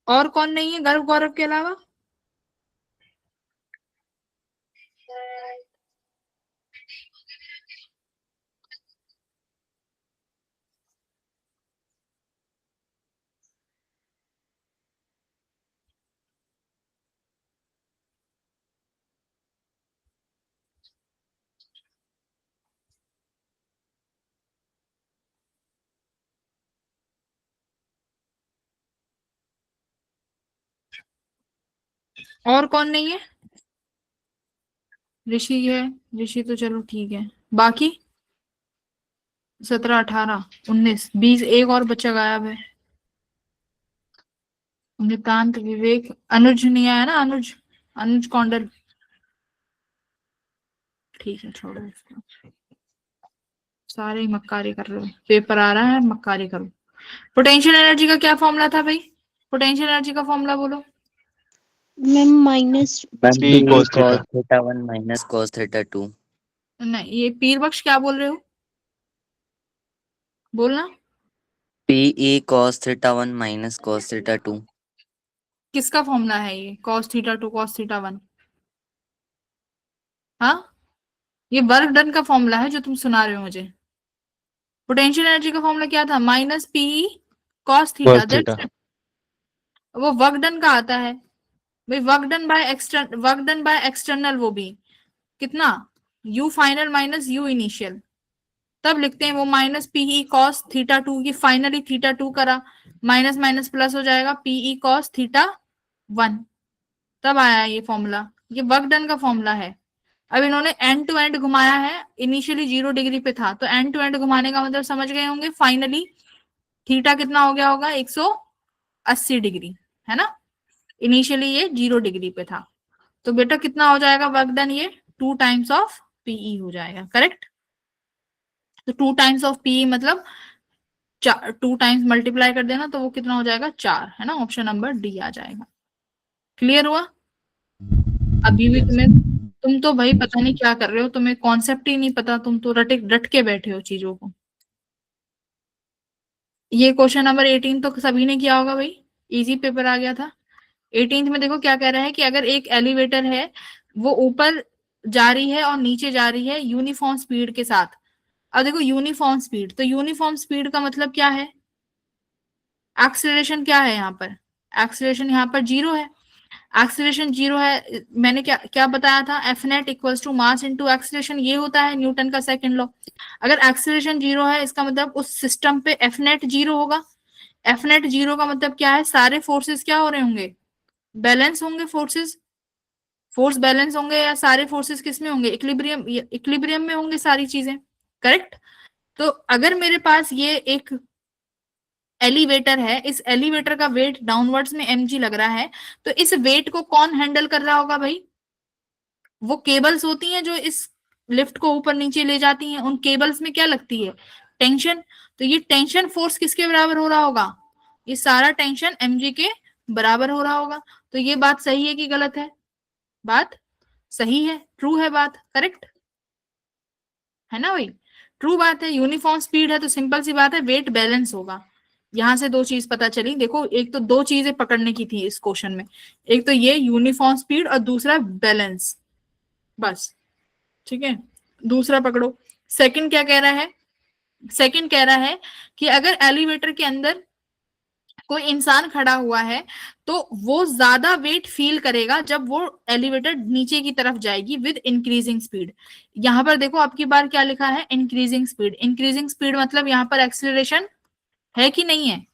और कौन नहीं है गर्व गौरव के अलावा? और कौन नहीं है? ऋषि है, ऋषि तो चलो ठीक है, बाकी 17, 18, 19, 20, एक और बच्चा गायब है। नितांत, विवेक, अनुज नहीं आया ना? अनुज, अनुज कौंडल, ठीक है छोड़ो इसको। सारे ही मक्कारी कर रहे हो, पेपर आ रहा है मक्कारी करो। पोटेंशियल एनर्जी का क्या फॉर्मूला था भाई? पोटेंशियल एनर्जी का फॉर्मूला बोलो।
Ma'am minus
ma'am
P
P
cos theta.
cos theta 1 minus cos theta 2.
नहीं, ये पीर बख्श क्या बोल रहे हो, बोलना।
PE cos theta 1 minus cos theta 2.
किसका फॉर्मूला है ये, cos थीटा 2 cos थीटा 1? हाँ, ये वर्क डन का फॉर्मूला है जो तुम सुना रहे हो मुझे। पोटेंशियल एनर्जी का फॉर्मूला क्या था, minus PE cos theta,
Cos theta.
वो वर्क डन का आता है भाई, वर्क डन बाय एक्सटर्नल, वो भी कितना, you final minus you initial, तब लिखते हैं वो माइनस पीई कॉस थीटा 2 की, फाइनली थीटा 2 करा, माइनस माइनस प्लस हो जाएगा पीई कॉस थीटा 1, तब आया ये फॉर्मूला, ये वर्क डन का फॉर्मूला है। अब इन्होंने एंड टू एंड घुमाया है, इनिशियली 0 डिग्री पे था, तो एंड टू एंड घुमाने का मतलब समझ गए होंगे, फाइनली थीटा कितना हो गया होगा, 180 डिग्री, है ना। इनिशियली ये 0 डिग्री पे था, तो बेटा कितना हो जाएगा वर्क डन, ये 2 टाइम्स ऑफ पीई हो जाएगा, करेक्ट। तो 2 टाइम्स ऑफ पीई मतलब 2 टाइम्स मल्टीप्लाई कर देना, तो वो कितना हो जाएगा 4, है ना, ऑप्शन नंबर डी आ जाएगा। क्लियर हुआ? अभी भी तुम तो भाई पता नहीं क्या कर रहे हो, तुम्हें कॉन्सेप्ट ही नहीं पता, तुम तो रट के बैठे हो चीजों को। ये क्वेश्चन नंबर 18 तो सभी ने किया होगा भाई, इजी पेपर आ गया था। 18th में देखो क्या कह रहा है कि अगर एक एलिवेटर है, वो ऊपर जा रही है और नीचे जा रही है यूनिफॉर्म स्पीड के साथ। अब देखो यूनिफॉर्म स्पीड, तो यूनिफॉर्म स्पीड का मतलब क्या है, एक्सेलरेशन क्या है यहाँ पर, एक्सेलरेशन यहाँ पर 0 है, एक्सेलरेशन 0 है, मैंने क्या क्या बताया था, F net equals to mass into acceleration, ये होता है न्यूटन का सेकंड लॉ। अगर एक्सेलरेशन 0 है, इसका मतलब उस सिस्टम पे एफ नेट 0 होगा। एफ नेट 0 का मतलब क्या है, सारे फोर्सेस क्या हो रहे होंगे, बैलेंस होंगे, फोर्स बैलेंस होंगे, या सारे फोर्सेस किस में होंगे, इक्विलिब्रियम में होंगे सारी चीजें, करेक्ट। तो अगर मेरे पास ये एक एलिवेटर है, इस एलिवेटर का वेट डाउनवर्ड्स में mg लग रहा है, तो इस वेट को कौन हैंडल कर रहा होगा भाई, वो केबल्स होती हैं जो इस लिफ्ट को ऊपर नीचे ले जाती हैं, उन केबल्स में क्या लगती है, टेंशन। तो ये टेंशन फोर्स किसके बराबर हो रहा होगा, ये सारा टेंशन mg के बराबर हो रहा होगा। तो ये बात सही है कि गलत है, बात सही है, ट्रू है बात, करेक्ट है ना भाई, ट्रू बात है। यूनिफॉर्म स्पीड है तो सिंपल सी बात है, वेट बैलेंस होगा। यहां से 2 चीज पता चली, देखो एक तो 2 चीजें पकड़ने की थी इस क्वेश्चन में, एक तो ये यूनिफॉर्म स्पीड और दूसरा बैलेंस, बस ठीक है, दूसरा पकड़ो। सेकंड क्या कह रहा है, सेकंड कह रहा है कि अगर एलिवेटर के अंदर कोई इंसान खड़ा हुआ है, तो वो ज्यादा वेट फील करेगा जब वो एलिवेटर नीचे की तरफ जाएगी विद इंक्रीजिंग स्पीड। यहां पर देखो आपकी बार क्या लिखा है, इंक्रीजिंग स्पीड, इंक्रीजिंग स्पीड मतलब यहाँ पर एक्सीलरेशन है कि नहीं है,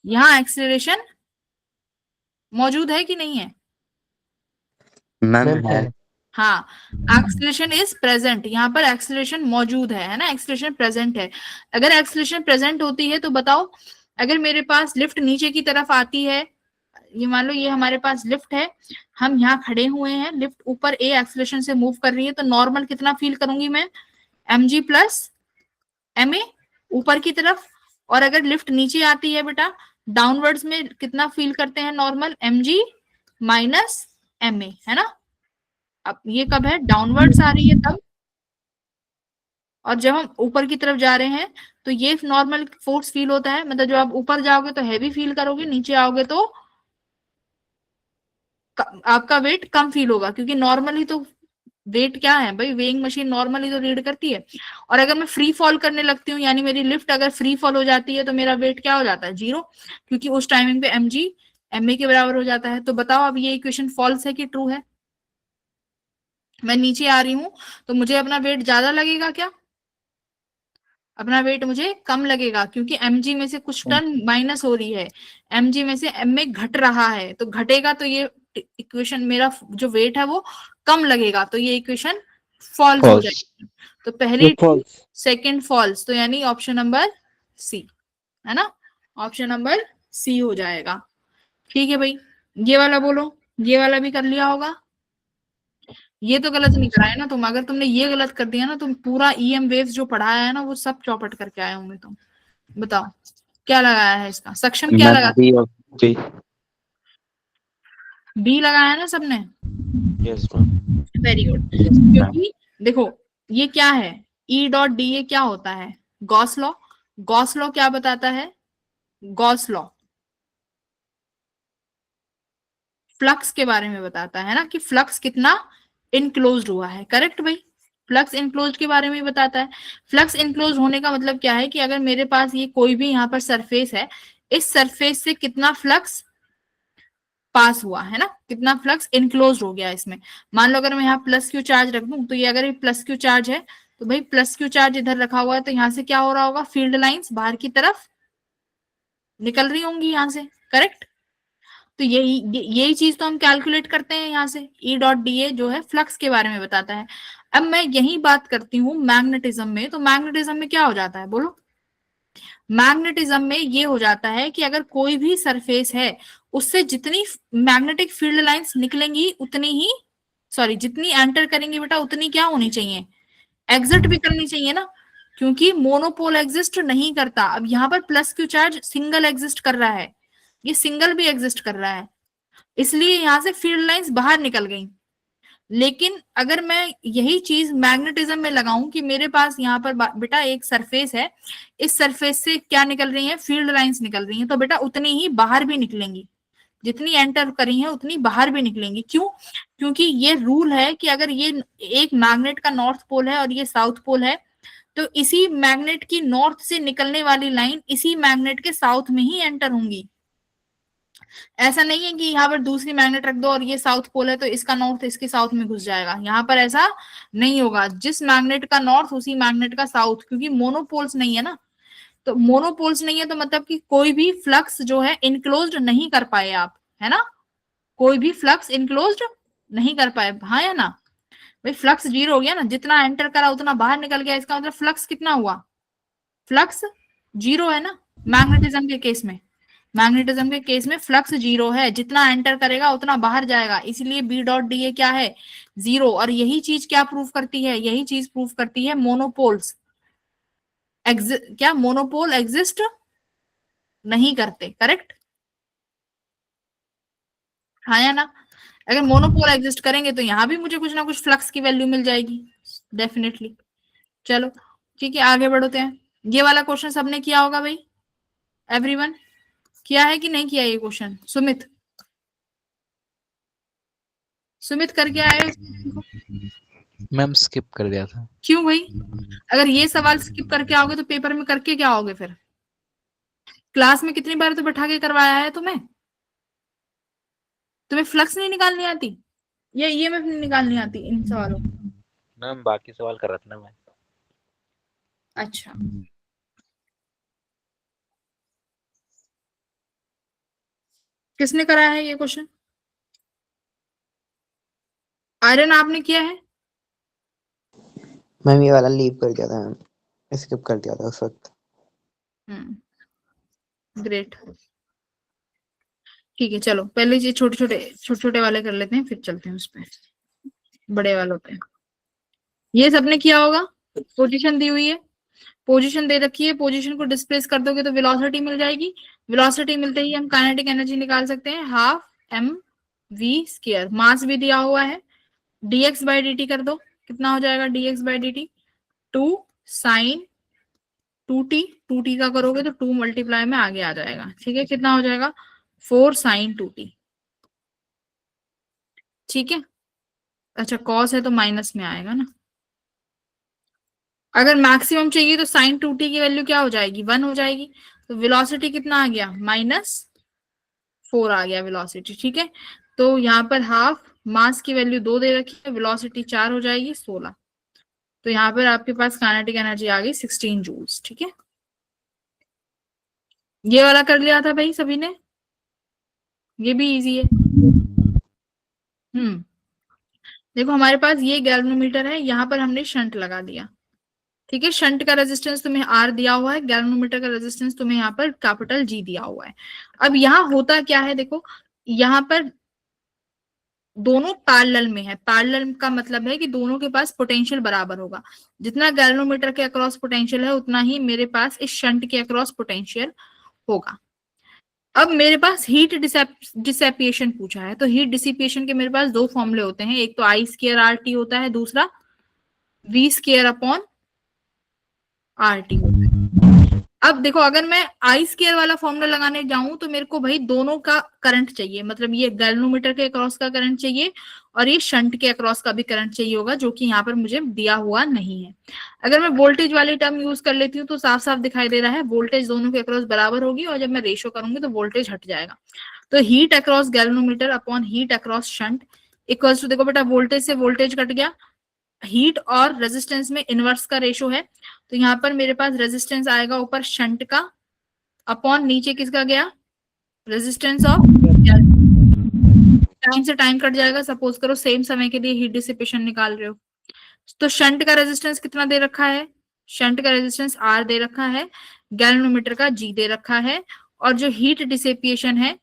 यहाँ एक्सीलरेशन मौजूद है कि नहीं है,
मैम
मैम
है।
है।
हाँ, एक्सीलरेशन इज प्रेजेंट, यहाँ पर एक्सीलरेशन मौजूद है ना, एक्सीलरेशन प्रेजेंट है। अगर एक्सीलरेशन प्रेजेंट होती है तो बताओ, अगर मेरे पास लिफ्ट नीचे की तरफ आती है, ये मान लो ये हमारे पास लिफ्ट है, हम यहाँ खड़े हुए हैं, लिफ्ट ऊपर ए एक्सीलरेशन से मूव कर रही है, तो नॉर्मल कितना फील करूंगी मैं, mg प्लस ma ऊपर की तरफ। और अगर लिफ्ट नीचे आती है बेटा, डाउनवर्ड्स में कितना फील करते हैं नॉर्मल, mg माइनस ma, है ना। अब ये कब है, डाउनवर्ड्स आ रही है तब, और जब हम ऊपर की तरफ जा रहे हैं तो ये नॉर्मल फोर्स फील होता है, मतलब जब आप ऊपर जाओगे तो हैवी फील करोगे, नीचे आओगे तो आपका वेट कम फील होगा, क्योंकि नॉर्मली तो वेट क्या है भाई, वेइंग मशीन नॉर्मली तो रीड करती है। और अगर मैं फ्री फॉल करने लगती हूँ, यानी मेरी लिफ्ट अगर फ्री फॉल हो जाती है, तो मेरा वेट क्या हो जाता है, 0, क्योंकि उस टाइमिंग पे mg ma के बराबर हो जाता है। तो बताओ अब ये इक्वेशन फॉल्स है कि ट्रू है, मैं नीचे आ रही हूँ तो मुझे अपना वेट ज्यादा लगेगा क्या, अपना वेट मुझे कम लगेगा, क्योंकि mg में से कुछ टन माइनस हो रही है, mg में से ma घट रहा है, तो घटेगा तो ये इक्वेशन मेरा जो वेट है वो कम लगेगा, तो ये इक्वेशन फॉल्स हो
False.
जाएगी। तो पहली
फॉल्स।
सेकंड फॉल्स, तो यानी ऑप्शन नंबर सी, है ना, ऑप्शन नंबर सी हो जाएगा। ठीक है भाई, ये वाला बोलो, ये वाला भी कर लिया होगा, ये तो गलत नहीं कराया ना तुम, अगर तुमने ये गलत कर दिया ना, तुम पूरा ईएम वेव्स जो पढ़ाया है ना वो सब चौपट करके आए होंगे तुम। बताओ क्या लगाया है इसका, सक्षम क्या
मैम
लगा,
बी
B.
बी लगाया ना सबने?
Yes ma'am.
Very good. क्योंकि देखो ये क्या है, ई डॉट डी ए क्या होता है? Gauss law. गॉस लॉ क्या बताता है? गॉस लॉ फ्लक्स के बारे में बताता है ना, कि फ्लक्स कितना इनक्लोज्ड हुआ है। करेक्ट भाई, फ्लक्स इनक्लोज्ड के बारे में बताता है। फ्लक्स इनक्लोज्ड होने का मतलब क्या है कि अगर मेरे पास ये कोई भी यहाँ पर सरफेस है, इस सरफेस से कितना फ्लक्स पास हुआ है ना, कितना फ्लक्स इनक्लोज हो गया इसमें। मान लो अगर मैं यहाँ प्लस क्यू चार्ज रख दूं, तो ये अगर ये प्लस क्यू चार्ज है, तो भाई प्लस क्यू चार्ज इधर रखा हुआ है, तो यहाँ से क्या हो रहा होगा? फील्ड लाइंस बाहर की तरफ निकल रही होंगी यहाँ से। करेक्ट। तो यही चीज तो हम कैलकुलेट करते हैं यहाँ से। ई डॉट डी ए जो है फ्लक्स के बारे में बताता है। अब मैं यही बात करती हूँ मैग्नेटिज्म में, तो मैग्नेटिज्म में क्या हो जाता है बोलो? मैग्नेटिज्म में ये हो जाता है कि अगर कोई भी सरफेस है, उससे जितनी मैग्नेटिक फील्ड लाइंस निकलेंगी उतनी ही, सॉरी जितनी एंटर करेंगी बेटा, उतनी क्या होनी चाहिए? एग्जिट भी करनी चाहिए ना, क्योंकि मोनोपोल एग्जिस्ट नहीं करता। अब यहाँ पर plus Q charge single exist कर रहा है, ये सिंगल भी एग्जिस्ट कर रहा है, इसलिए यहां से फील्ड लाइंस बाहर निकल गई। लेकिन अगर मैं यही चीज मैग्नेटिज्म में लगाऊं कि मेरे पास यहाँ पर बेटा एक सरफेस है, इस सरफेस से क्या निकल रही है? फील्ड लाइंस निकल रही हैं, तो बेटा उतनी ही बाहर भी निकलेंगी, जितनी एंटर करी है उतनी बाहर भी निकलेंगी। क्यों? क्योंकि ये रूल है कि अगर ये एक मैग्नेट का नॉर्थ पोल है और ये साउथ पोल है, तो इसी मैग्नेट की नॉर्थ से निकलने वाली लाइन इसी मैग्नेट के साउथ में ही एंटर होंगी। ऐसा नहीं है कि यहाँ पर दूसरी मैग्नेट रख दो और ये साउथ पोल है तो इसका नॉर्थ इसके साउथ में घुस जाएगा, यहाँ पर ऐसा नहीं होगा। जिस मैग्नेट का नॉर्थ उसी मैग्नेट का साउथ, क्योंकि मोनोपोल्स नहीं है ना। तो मोनोपोल्स नहीं है तो मतलब कि कोई भी फ्लक्स जो है इनक्लोज्ड नहीं कर पाए आप, है ना? कोई भी फ्लक्स इनक्लोज्ड नहीं कर पाए, हाँ या ना? भाई फ्लक्स जीरो हो गया ना, जितना एंटर करा उतना बाहर निकल गया, इसका मतलब फ्लक्स कितना हुआ? फ्लक्स जीरो है ना। मैग्नेटिज्म के केस में, मैग्नेटिज्म के केस में फ्लक्स जीरो है, जितना एंटर करेगा उतना बाहर जाएगा, इसलिए बी डॉट डी ए क्या है? जीरो। और यही चीज क्या प्रूव करती है? यही चीज प्रूव करती है मोनोपोल्स क्या मोनोपोल एग्जिस्ट नहीं करते। करेक्ट, हाँ या ना? अगर मोनोपोल एग्जिस्ट करेंगे तो यहाँ भी मुझे कुछ ना कुछ फ्लक्स की वैल्यू मिल जाएगी डेफिनेटली। चलो ठीक है, आगे बढ़ते हैं। ये वाला क्वेश्चन सबने किया होगा भाई, एवरीवन किया है कि नहीं किया ये क्वेश्चन? सुमित, सुमित करके आए हो?
मैम स्किप कर दिया था।
क्यों भाई? अगर ये सवाल स्किप करके आओगे तो पेपर में करके क्या आओगे फिर? क्लास में कितनी बार तो बैठा के करवाया है तुम्हें? तुम्हें फ्लक्स नहीं निकालनी आती, ये ईएमएफ नहीं निकालनी आती इन सवालों?
मैम बाकी सवाल कर रहा था ना मैं।
अच्छा, किसने कराया है ये क्वेश्चन? आयरन आपने किया है?
मैम ये वाला लीव कर दिया था मैम, स्किप कर दिया था उस वक्त।
ग्रेट, ठीक है। चलो पहले ये छोटे छोटे वाले कर लेते हैं, फिर चलते हैं उस पर बड़े वालों पे। ये सबने किया होगा, पोजीशन दी हुई है, पोजीशन दे रखी है, पोजीशन को डिस्प्लेस कर दोगे तो वेलोसिटी मिल जाएगी। वेलोसिटी मिलते ही हम काइनेटिक एनर्जी निकाल सकते हैं, हाफ एम वी स्क्वायर। मास भी दिया हुआ है, dx बाई dt कर दो, कितना हो जाएगा dx by dt? 2 sign 2t, 2t का करोगे तो 2 मल्टीप्लाई में आगे आ जाएगा, ठीक है? कितना हो जाएगा? 4 साइन 2t, ठीक है? अच्छा कॉस है तो माइनस में आएगा ना। अगर मैक्सिमम चाहिए तो साइन 2t की वैल्यू क्या हो जाएगी? 1 हो जाएगी। तो वेलोसिटी कितना आ गया? -4 आ गया वेलोसिटी, ठीक है? तो यहाँ पर हाफ, मास की वैल्यू 2 दे रखी है, वेलोसिटी 4 हो जाएगी 16। तो यहाँ पर आपके पास काइनेटिक एनर्जी आ गई 16 जूल्स, ठीक है? ये वाला कर लिया था भाई सभी ने, ये भी इजी है। देखो हमारे पास ये गैल्वेनोमीटर है, यहाँ पर हमने शंट लगा दिया, ठीक है? शंट का रेजिस्टेंस तुम्हें R दिया हुआ है, गैल्वेनोमीटर का रेजिस्टेंस तुम्हें यहाँ पर कैपिटल G दिया हुआ है। अब यहाँ होता क्या है, देखो यहाँ पर दोनों पैरेलल में है। पैरेलल का मतलब है कि दोनों के पास पोटेंशियल बराबर होगा। जितना गैल्वेनोमीटर के अक्रॉस पोटेंशियल है उतना ही मेरे पास इस शंट के अक्रॉस पोटेंशियल होगा। अब मेरे पास हीट डिसेपिएशन पूछा है, तो हीट डिसिपिएशन के मेरे पास दो फॉर्मूले होते हैं, एक तो आई स्क्वायर आर टी होता है, दूसरा V square upon R T होता है। अब देखो, अगर मैं आई स्क्वायर वाला फॉर्मूला लगाने जाऊं तो मेरे को भाई दोनों का करंट चाहिए, मतलब ये गैल्वेनोमीटर के अक्रॉस का करंट चाहिए और ये शंट के अक्रॉस का भी करंट चाहिए होगा, जो कि यहाँ पर मुझे दिया हुआ नहीं है। अगर मैं वोल्टेज वाली टर्म यूज कर लेती हूँ तो साफ साफ दिखाई दे रहा है वोल्टेज दोनों के अक्रॉस बराबर होगी, और जब मैं रेशो करूंगी तो वोल्टेज हट जाएगा। तो heat across galvanometer upon heat across shunt equals to, देखो बेटा वोल्टेज से वोल्टेज कट गया, हीट और रेजिस्टेंस में इनवर्स का रेशो है, तो यहाँ पर मेरे पास रेजिस्टेंस आएगा ऊपर शंट का अपॉन नीचे किसका गया, रेजिस्टेंस ऑफ, टाइम से टाइम कट जाएगा, सपोज करो सेम समय के लिए हीट डिसिपेशन निकाल रहे हो, तो शंट का रेजिस्टेंस कितना दे रखा है, शंट का रेजिस्टेंस आर दे रखा है, गैल्वेनोमीटर का जी दे रखा है, और जो हीट डिसिपिएशन है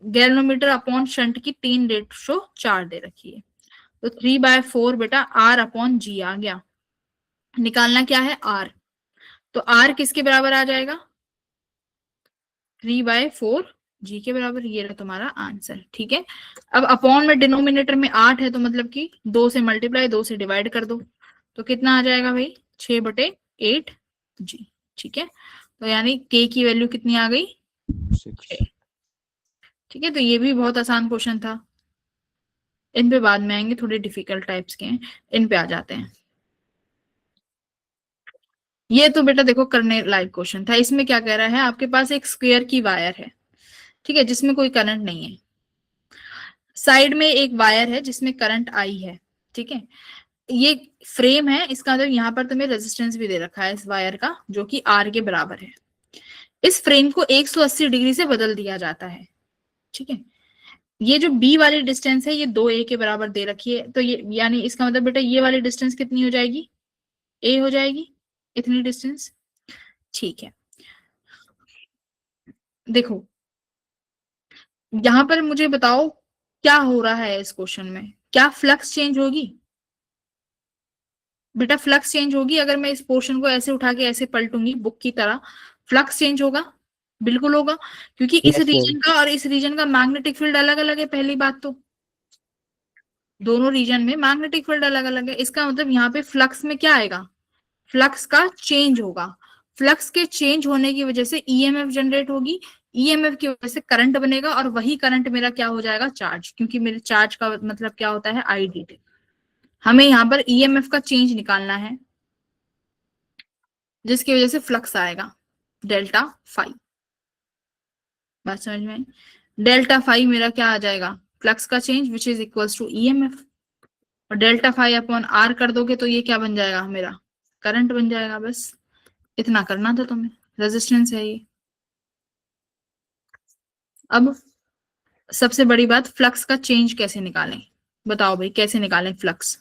गैल्वेनोमीटर अपॉन शंट की 3:4 दे रखी है, तो 3/4 बेटा आर अपॉन जी आ गया। निकालना क्या है, आर, तो आर किसके बराबर आ जाएगा, 3/4 जी के बराबर, ये रहा तुम्हारा आंसर। ठीक है, अब अपॉन में डिनोमिनेटर में 8 है, तो मतलब कि 2 से मल्टीप्लाई 2 से डिवाइड कर दो, तो कितना आ जाएगा भाई 6/8 जी। ठीक है, तो यानी के की वैल्यू कितनी आ गई, 6। ठीक है, तो ये भी बहुत आसान क्वेश्चन था, इन पे बाद में आएंगे, थोड़े डिफिकल्ट टाइप्स के हैं, इन पे आ जाते हैं। ये तो बेटा देखो करने लायक क्वेश्चन था। इसमें क्या कह रहा है, आपके पास एक स्क्वायर की वायर है, ठीक है, जिसमें कोई करंट नहीं है, साइड में एक वायर है जिसमें करंट आई है, ठीक है, ये फ्रेम है, इसका मतलब यहाँ पर तुम्हें रेजिस्टेंस भी दे रखा है इस वायर का, जो कि आर के बराबर है। इस फ्रेम को 180 डिग्री से बदल दिया जाता है, ठीक है, ये जो बी वाली डिस्टेंस है ये 2a के बराबर दे रखी है, तो ये यानी इसका मतलब बेटा ये वाली डिस्टेंस कितनी हो जाएगी, a हो जाएगी, इतनी डिस्टेंस। ठीक है, देखो यहां पर मुझे बताओ क्या हो रहा है इस क्वेश्चन में, क्या फ्लक्स चेंज होगी, बेटा फ्लक्स चेंज होगी, अगर मैं इस पोर्शन को ऐसे उठा के ऐसे पलटूंगी बुक की तरह, फ्लक्स चेंज होगा, बिल्कुल होगा, क्योंकि इस
Yes, ma'am.
रीजन का और इस रीजन का मैग्नेटिक फील्ड अलग अलग है, पहली बात तो दोनों रीजन में मैग्नेटिक फील्ड अलग अलग है, इसका मतलब यहाँ पे फ्लक्स में क्या आएगा, फ्लक्स का चेंज होगा, फ्लक्स के चेंज होने की वजह से ईएमएफ जनरेट होगी, ईएमएफ की वजह से करंट बनेगा, और वही करंट मेरा क्या हो जाएगा, चार्ज, क्योंकि मेरे चार्ज का मतलब क्या होता है, आई डी टी। हमें यहाँ पर ईएमएफ का चेंज निकालना है, जिसकी वजह से फ्लक्स आएगा डेल्टा फाई। बात समझ में आई? डेल्टा फाई मेरा क्या आ जाएगा, फ्लक्स का change which is equals to EMF, और डेल्टा फाई अपॉन आर कर दोगे तो ये क्या बन जाएगा, मेरा करंट बन जाएगा। बस इतना करना था तुम्हें, रेजिस्टेंस है ये। अब सबसे बड़ी बात, फ्लक्स का चेंज कैसे निकालें, बताओ भाई कैसे निकालें फ्लक्स,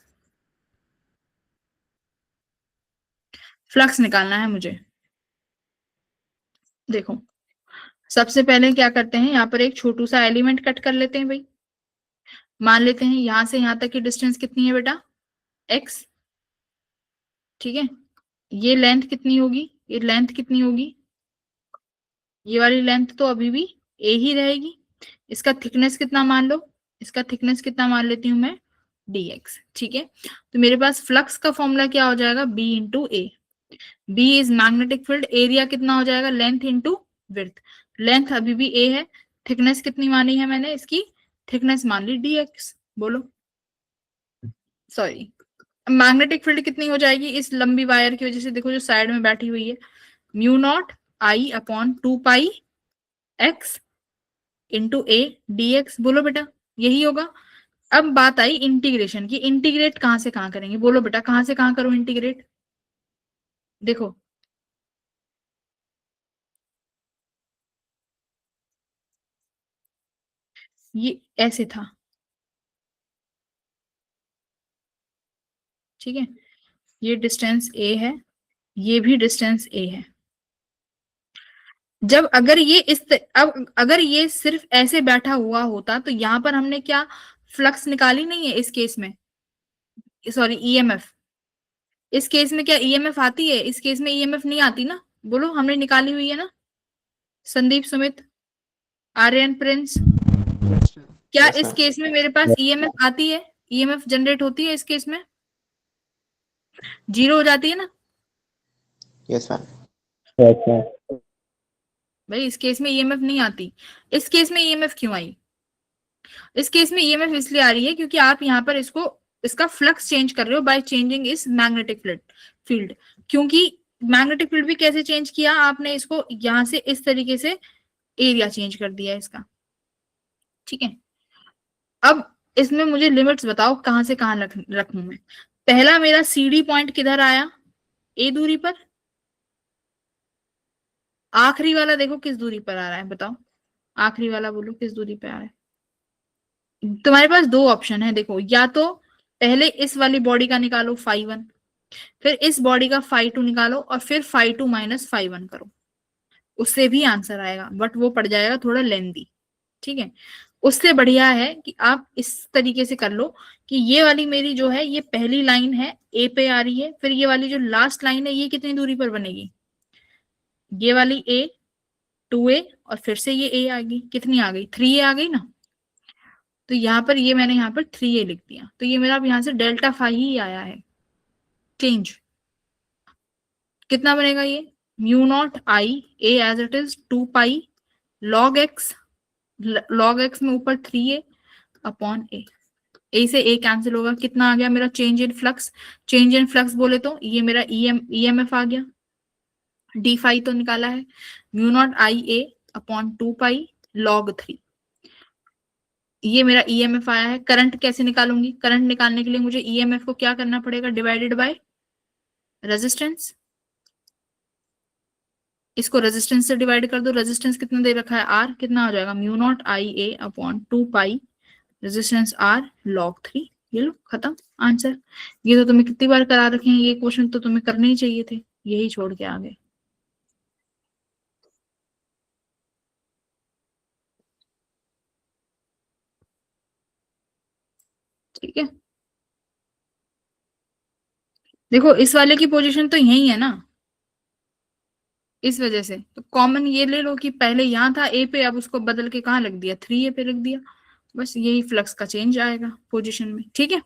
फ्लक्स निकालना है मुझे। देखो सबसे पहले क्या करते हैं, यहाँ पर एक छोटू सा एलिमेंट कट कर लेते हैं भाई, मान लेते हैं यहां से यहां तक की डिस्टेंस कितनी है बेटा, x, ठीक है, ये लेंथ कितनी होगी, ये लेंथ कितनी होगी, ये वाली लेंथ तो अभी भी a ही रहेगी, इसका थिकनेस कितना मान लो, इसका थिकनेस कितना मान लेती हूँ मैं, dx। ठीक है, तो मेरे पास फ्लक्स का फॉर्मूला क्या हो जाएगा, b into A, b is magnetic field, area कितना हो जाएगा, लेंथ इंटू विड्थ, लेंथ अभी भी a है, थिकनेस कितनी मानी है मैंने, इसकी थिकनेस मान ली dx, बोलो सॉरी, मैग्नेटिक फील्ड कितनी हो जाएगी इस लंबी वायर की वजह से, देखो जो साइड में बैठी हुई है, mu not I upon 2 pi x into A D x, बोलो बेटा यही होगा। अब बात आई इंटीग्रेशन की, इंटीग्रेट कहां से कहां करेंगे, बोलो बेटा कहां से कहां करो इंटीग्रेट, देखो ये ऐसे था, ठीक है, ये डिस्टेंस a है, ये भी डिस्टेंस a है, जब अगर ये अब अगर ये सिर्फ ऐसे बैठा हुआ होता तो यहां पर हमने क्या फ्लक्स निकाली नहीं है इस केस में, सॉरी ईएमएफ, इस केस में क्या ईएमएफ आती है, इस केस में ईएमएफ नहीं आती ना, बोलो हमने निकाली हुई है ना, संदीप सुमित आर्यन प्रिंस, क्या
Yes,
इस
ma'am.
केस में मेरे पास ईएमएफ आती है, ईएमएफ जनरेट होती है इस केस में, जीरो हो जाती है ना
Yes, ma'am.
भाई? इस केस में ईएमएफ नहीं आती। इस केस में ईएमएफ क्यों आई? इस केस में ईएमएफ इसलिए आ रही है क्योंकि आप यहाँ पर इसका फ्लक्स चेंज कर रहे हो बाय चेंजिंग इस मैग्नेटिक फील्ड। क्योंकि मैग्नेटिक फील्ड भी कैसे चेंज किया आपने, इसको यहां से इस तरीके से एरिया चेंज कर दिया इसका, ठीक है। अब इसमें मुझे लिमिट्स बताओ कहां से कहां रखूं मैं। पहला मेरा सीडी पॉइंट किधर आया, ए दूरी पर। आखिरी वाला देखो किस दूरी पर आ रहा है, बताओ आखिरी वाला बोलो किस दूरी पे आ रहा है। तुम्हारे पास दो ऑप्शन है, देखो, या तो पहले इस वाली बॉडी का निकालो φ1, फिर इस बॉडी का φ2 निकालो और फिर φ2 माइनस φ1 करो, उससे भी आंसर आएगा, बट वो पड़ जाएगा थोड़ा लेंदी, ठीक है। उससे बढ़िया है कि आप इस तरीके से कर लो कि ये वाली मेरी जो है ये पहली लाइन है, ए पे आ रही है, फिर ये वाली जो लास्ट लाइन है ये कितनी दूरी पर बनेगी, ये वाली ए, 2a, और फिर से ये ए आ गई, कितनी आ गई, 3a आ गई ना। तो यहाँ पर ये मैंने यहाँ पर 3a लिख दिया, तो ये मेरा अब यहाँ से डेल्टा फाई ही आया है चेंज। कितना बनेगा ये, mu not I A as it is 2 pi log x, log x में ऊपर 3a अपॉन ए से ए कैंसिल होगा, कितना आ गया मेरा change in flux. Change in flux बोले तो ये मेरा ईएमएफ आ गया, डी फाई तो निकाला है, mu not I A upon 2 pi log 3, ये मेरा ईएमएफ आया है। करंट कैसे निकालूंगी, करंट निकालने के लिए मुझे ईएमएफ को क्या करना पड़ेगा, डिवाइडेड बाय रेजिस्टेंस। इसको रेजिस्टेंस से डिवाइड कर दो, रेजिस्टेंस कितना दे रखा है आर, कितना हो जाएगा mu not I A upon 2 pi resistance R log 3। ये लो खत्म आंसर। ये तो तुम्हें कितनी बार करा रखे हैं, ये क्वेश्चन तो तुम्हें करने ही चाहिए थे, यही छोड़ के आ गए। ठीक है, देखो इस वाले की पोजीशन तो यही है ना, इस वजह से तो कॉमन ये ले लो कि पहले यहाँ था ए पे, अब उसको बदल के कहाँ रख दिया, 3a पे रख दिया, बस यही फ्लक्स का चेंज आएगा पोजीशन में, ठीक है।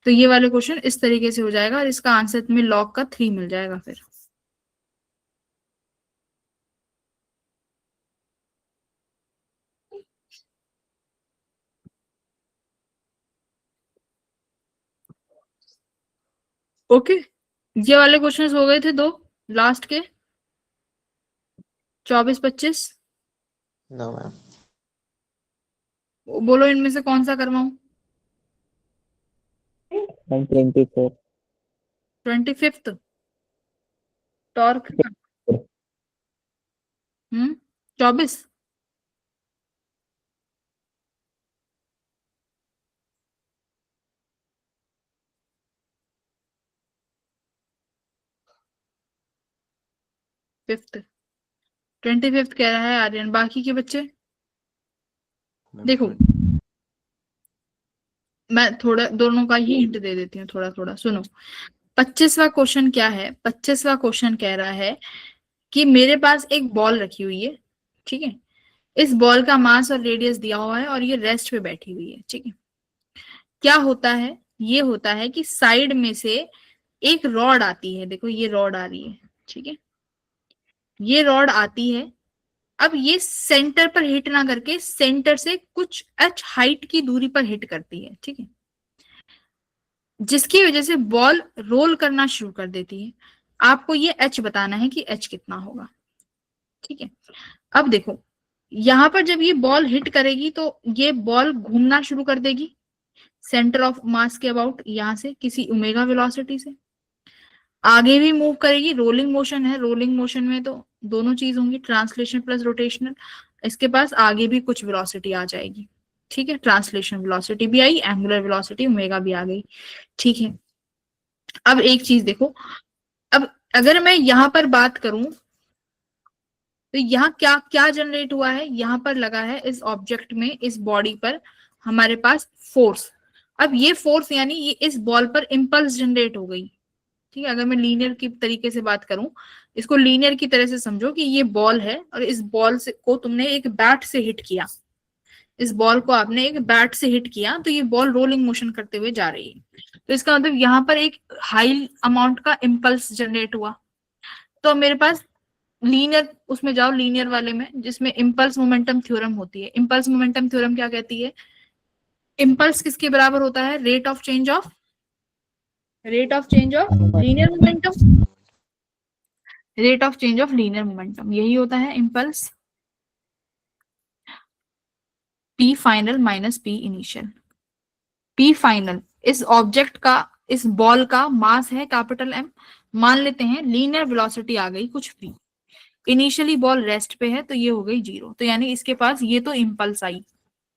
तो ये वाले क्वेश्चन इस तरीके से हो जाएगा और इसका आंसर में log का 3 मिल जाएगा फिर। ओके, ये वाले क्वेश्चंस हो गए थे दो लास्ट के, 24-25।
No, ma'am.
बोलो इनमें से कौन सा करवाऊं,
24
25th टॉर्क, 24। फिफ्थ, 25th कह रहा है आर्यन, बाकी के बच्चे देखो मैं थोड़ा दोनों का ही हिंट दे देती हूँ, थोड़ा थोड़ा सुनो। 25वां क्वेश्चन क्या है, 25वां क्वेश्चन कह रहा है कि मेरे पास एक बॉल रखी हुई है, ठीक है, इस बॉल का मास और रेडियस दिया हुआ है और ये रेस्ट पे बैठी हुई है, ठीक है। क्या होता है, ये होता है कि साइड में से एक रॉड आती है, देखो ये रॉड आ रही है, ठीक है, ये रॉड आती है। अब ये सेंटर पर हिट ना करके सेंटर से कुछ h हाइट की दूरी पर हिट करती है, ठीक है, जिसकी वजह से बॉल रोल करना शुरू कर देती है। आपको ये h बताना है कि h कितना होगा, ठीक है। अब देखो यहां पर जब ये बॉल हिट करेगी तो ये बॉल घूमना शुरू कर देगी सेंटर ऑफ मास के अबाउट, यहां से किसी ओमेगा वेलोसिटी से आगे भी मूव करेगी, रोलिंग मोशन है, रोलिंग मोशन में तो दोनों चीज होंगी, ट्रांसलेशन प्लस रोटेशनल। इसके पास आगे भी कुछ वेलोसिटी आ जाएगी, ठीक है, ट्रांसलेशन वेलोसिटी भी आई, एंगुलर वेलोसिटी ओमेगा भी आ गई, ठीक है। अब एक चीज देखो, अब अगर मैं यहां पर बात करूं तो यहाँ क्या क्या जनरेट हुआ है, यहाँ पर लगा है इस ऑब्जेक्ट में, इस बॉडी पर हमारे पास फोर्स। अब ये फोर्स यानी ये इस बॉल पर इम्पल्स जनरेट हो गई, ठीक है, अगर मैं लीनियर की तरीके से बात करूं, इसको लीनियर की तरह से समझो कि ये बॉल है और इस बॉल से को तुमने एक बैट से हिट किया, इस बॉल को आपने एक बैट से हिट किया, तो ये बॉल रोलिंग मोशन करते हुए जा रही है। तो इसका मतलब यहाँ पर एक हाई अमाउंट का इम्पल्स जनरेट हुआ। तो मेरे पास लीनियर, उसमें जाओ लीनियर वाले में, जिसमें इम्पल्स मोमेंटम थ्योरम होती है। इम्पल्स मोमेंटम थ्योरम क्या कहती है? इम्पल्स किसके बराबर होता है? Rate of change of linear momentum, rate of change of linear momentum, यही होता है impulse. P final minus P initial. P final इस ऑब्जेक्ट का, इस बॉल का मास है कैपिटल एम, मान लेते हैं लीनियर वेलोसिटी आ गई कुछ भी, इनिशियली बॉल रेस्ट पे है तो ये हो गई 0, तो यानी इसके पास ये तो इम्पल्स आई,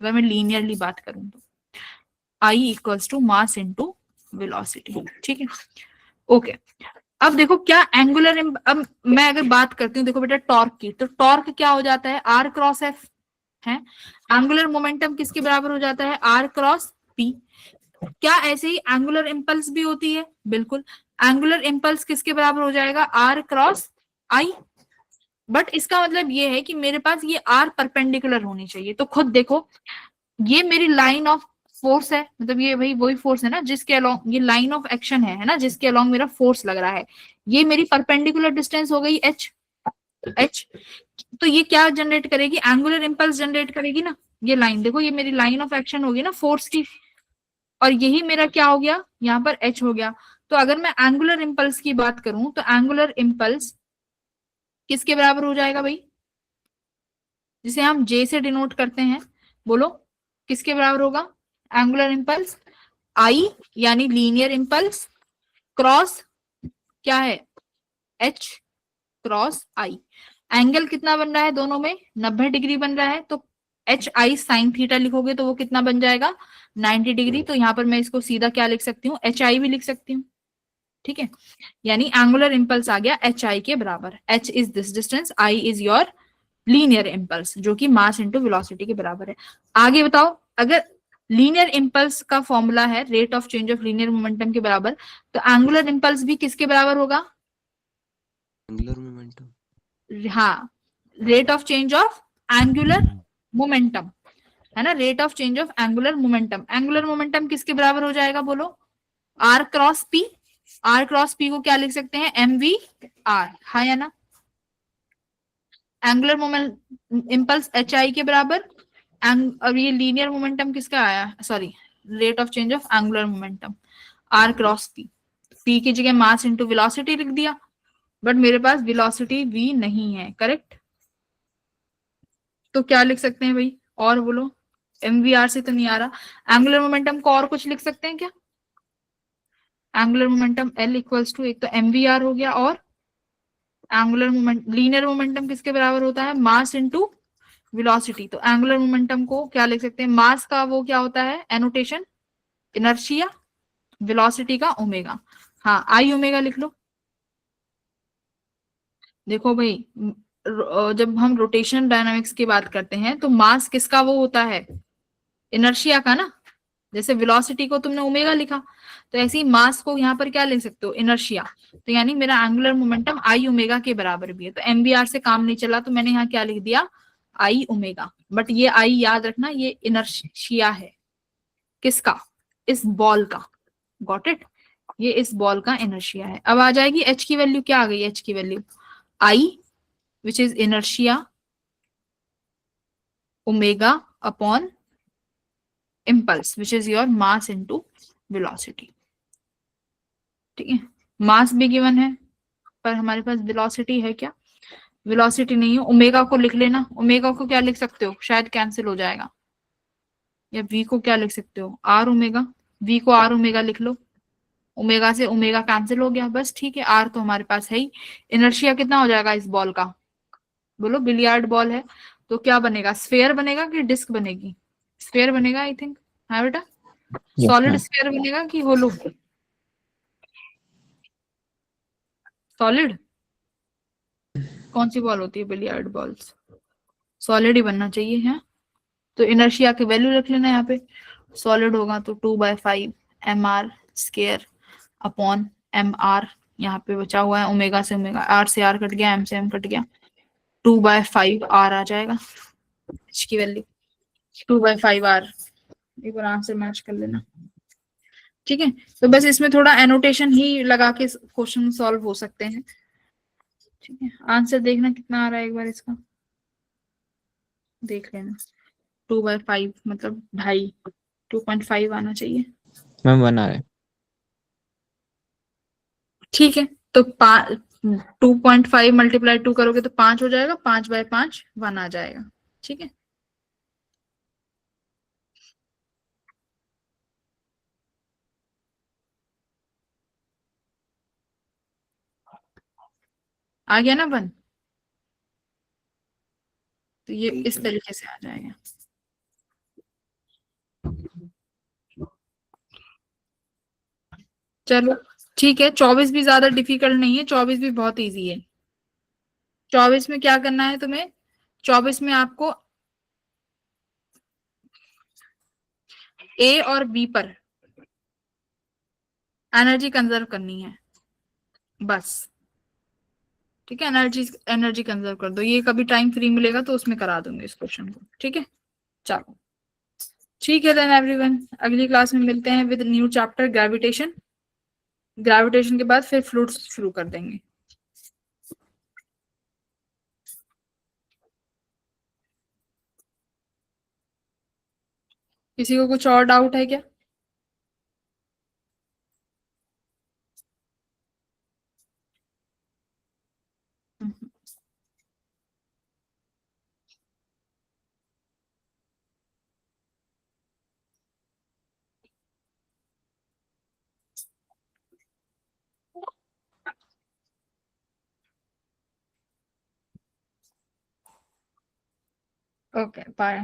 अगर मैं लीनियरली बात करूं तो I equals to mass into velocity. ठीक है, ओके। अब देखो क्या एंगुलर, अब मैं अगर बात करती हूँ, देखो बेटा टॉर्क की, तो टॉर्क क्या हो जाता है? आर क्रॉस एफ है। एंगुलर मोमेंटम किसके बराबर हो जाता है? R cross P. क्या ऐसे ही एंगुलर इंपल्स भी होती है? बिल्कुल। एंगुलर इंपल्स किसके बराबर हो जाएगा? Are cross I. बट इसका मतलब ये है कि मेरे पास ये आर परपेंडिकुलर होनी चाहिए। तो खुद देखो, ये मेरी लाइन ऑफ फोर्स है, मतलब ये भाई वही फोर्स है ना जिसके अलोंग, ये लाइन ऑफ एक्शन है ना, जिसके अलोंग मेरा फोर्स लग रहा है। ये मेरी परपेंडिकुलर डिस्टेंस हो गई एच। तो ये क्या जनरेट करेगी? एंगुलर इंपल्स जनरेट करेगी ना। ये लाइन देखो, ये मेरी लाइन ऑफ एक्शन होगी ना फोर्स की, और यही मेरा क्या हो गया? यहाँ पर एच हो गया। तो अगर मैं एंगुलर इंपल्स की बात करूं तो एंगुलर इंपल्स किसके बराबर हो जाएगा भाई? जिसे हम जे से डिनोट करते हैं, बोलो किसके बराबर होगा? एंगुलर इंपल्स आई, यानी लीनियर इंपल्स क्रॉस क्या है? एच क्रॉस आई। एंगल कितना बन रहा है दोनों में? 90 डिग्री बन रहा है। तो एच आई साइन थीटा लिखोगे तो वो कितना बन जाएगा? 90 डिग्री। तो यहाँ पर मैं इसको सीधा क्या लिख सकती हूँ? एच आई भी लिख सकती हूँ। ठीक है, यानी एंगुलर इंपल्स आ गया एच आई के बराबर। H is this distance, I is your linear impulse, जो कि मास इंटू वेलोसिटी के बराबर है। आगे बताओ, अगर लीनियर इंपल्स का फॉर्मूला है rate of change of linear momentum के बराबर, तो एंगुलर इंपल्स भी किसके बराबर होगा?
Angular momentum.
हाँ, rate of change of angular momentum है ना, rate of change of angular momentum. Angular momentum किसके बराबर हो जाएगा बोलो? R cross P. R cross P को क्या लिख सकते हैं? एम वी आर, हाँ या ना। Angular moment impulse H I के बराबर, और ये लीनियर मोमेंटम किसका आया? Sorry, rate of change of angular momentum R cross P. P की जगह मास इंटू वेलोसिटी लिख दिया, बट मेरे पास वेलोसिटी v नहीं है, करेक्ट। तो क्या लिख सकते हैं भाई? और बोलो, mvr से तो नहीं आ रहा। एंगुलर मोमेंटम को और कुछ लिख सकते हैं क्या? Angular momentum L equals to, एक तो mvr हो गया, और एंगुलर मोमेंट, लीनियर मोमेंटम किसके बराबर होता है? Mass into velocity. तो एंगुलर मोमेंटम को क्या लिख सकते हैं? मास का वो क्या होता है एनोटेशन? इनर्शिया। वेलोसिटी का ओमेगा, हाँ आई ओमेगा लिख लो। देखो भाई, जब हम रोटेशन डायनामिक्स की बात करते हैं तो मास किसका वो होता है? इनर्शिया का ना। जैसे वेलोसिटी को तुमने ओमेगा लिखा, तो ऐसे ही मास को यहाँ पर क्या लिख सकते हो? इनर्शिया। तो यानी मेरा एंगुलर मोमेंटम आई ओमेगा के बराबर भी है। तो एमवीआर से काम नहीं चला, तो मैंने यहाँ क्या लिख दिया? आई ओमेगा। बट ये आई याद रखना, ये इनर्शिया है। किसका? इस बॉल का। Got it? ये इस बॉल का इनर्शिया है। अब आ जाएगी एच की वैल्यू, क्या आ गई एच की value? I which is inertia omega upon impulse which is your mass into velocity। ठीक है, मास भी गिवन है, पर हमारे पास वेलोसिटी है क्या? वेलोसिटी नहीं है। ओमेगा को लिख लेना। ओमेगा को क्या लिख सकते हो? शायद कैंसिल हो जाएगा। या वी को क्या लिख सकते हो? R omega. वी को आर ओमेगा लिख लो। ओमेगा से ओमेगा कैंसिल हो गया, बस ठीक है। आर तो हमारे पास है ही। इनर्शिया कितना हो जाएगा इस बॉल का? बोलो, बिलियार्ड बॉल है तो क्या बनेगा? स्फेयर बनेगा कि डिस्क बनेगी? स्फेयर बनेगा आई थिंक, हाँ बेटा। सॉलिड स्फेयर बनेगा कि होलो? सॉलिड। कौन सी बॉल होती है बिलियार्ड बॉल्स? सॉलिड ही बनना चाहिए है। तो इनर्शिया की वैल्यू रख लेना यहाँ पे। सॉलिड होगा तो 2/5 mr स्क्वायर अपॉन mr यहाँ पे बचा हुआ है ओमेगा से ओमेगा, आर से आर कट गया, एम से एम कट गया, 2/5 आर आ जाएगा एच की वैल्यू, 2/5 आर। एक बार आंसर मैच कर लेना। ठीक है, तो बस इसमें थोड़ा एनोटेशन ही लगा के क्वेश्चन सॉल्व हो सकते हैं। ठीक है, आंसर देखना कितना आ रहा है एक बार इसका देख लेना। 2/5 मतलब 2.5, 2.5 आना चाहिए।
मैम 1 आ रहा है।
ठीक है, तो 2.5 मल्टीप्लाई 2 करोगे तो 5 हो जाएगा, 5/5 1 आ जाएगा। ठीक है, आ गया ना 1, तो ये इस तरीके से आ जाएगा। चलो ठीक है, 24 भी ज्यादा डिफिकल्ट नहीं है, 24 भी बहुत इजी है। 24 में क्या करना है तुम्हें, 24 में आपको ए और बी पर एनर्जी कंजर्व करनी है बस। ठीक है, एनर्जी कंजर्व कर दो, ये कभी टाइम फ्री मिलेगा तो उसमें करा दूंगी इस क्वेश्चन को। ठीक है, चलो ठीक है देन एवरीवन, अगली क्लास में मिलते हैं with new chapter gravitation. Gravitation के बाद फिर फ्लूइड्स शुरू कर देंगे। किसी को कुछ और डाउट है क्या? Okay bye.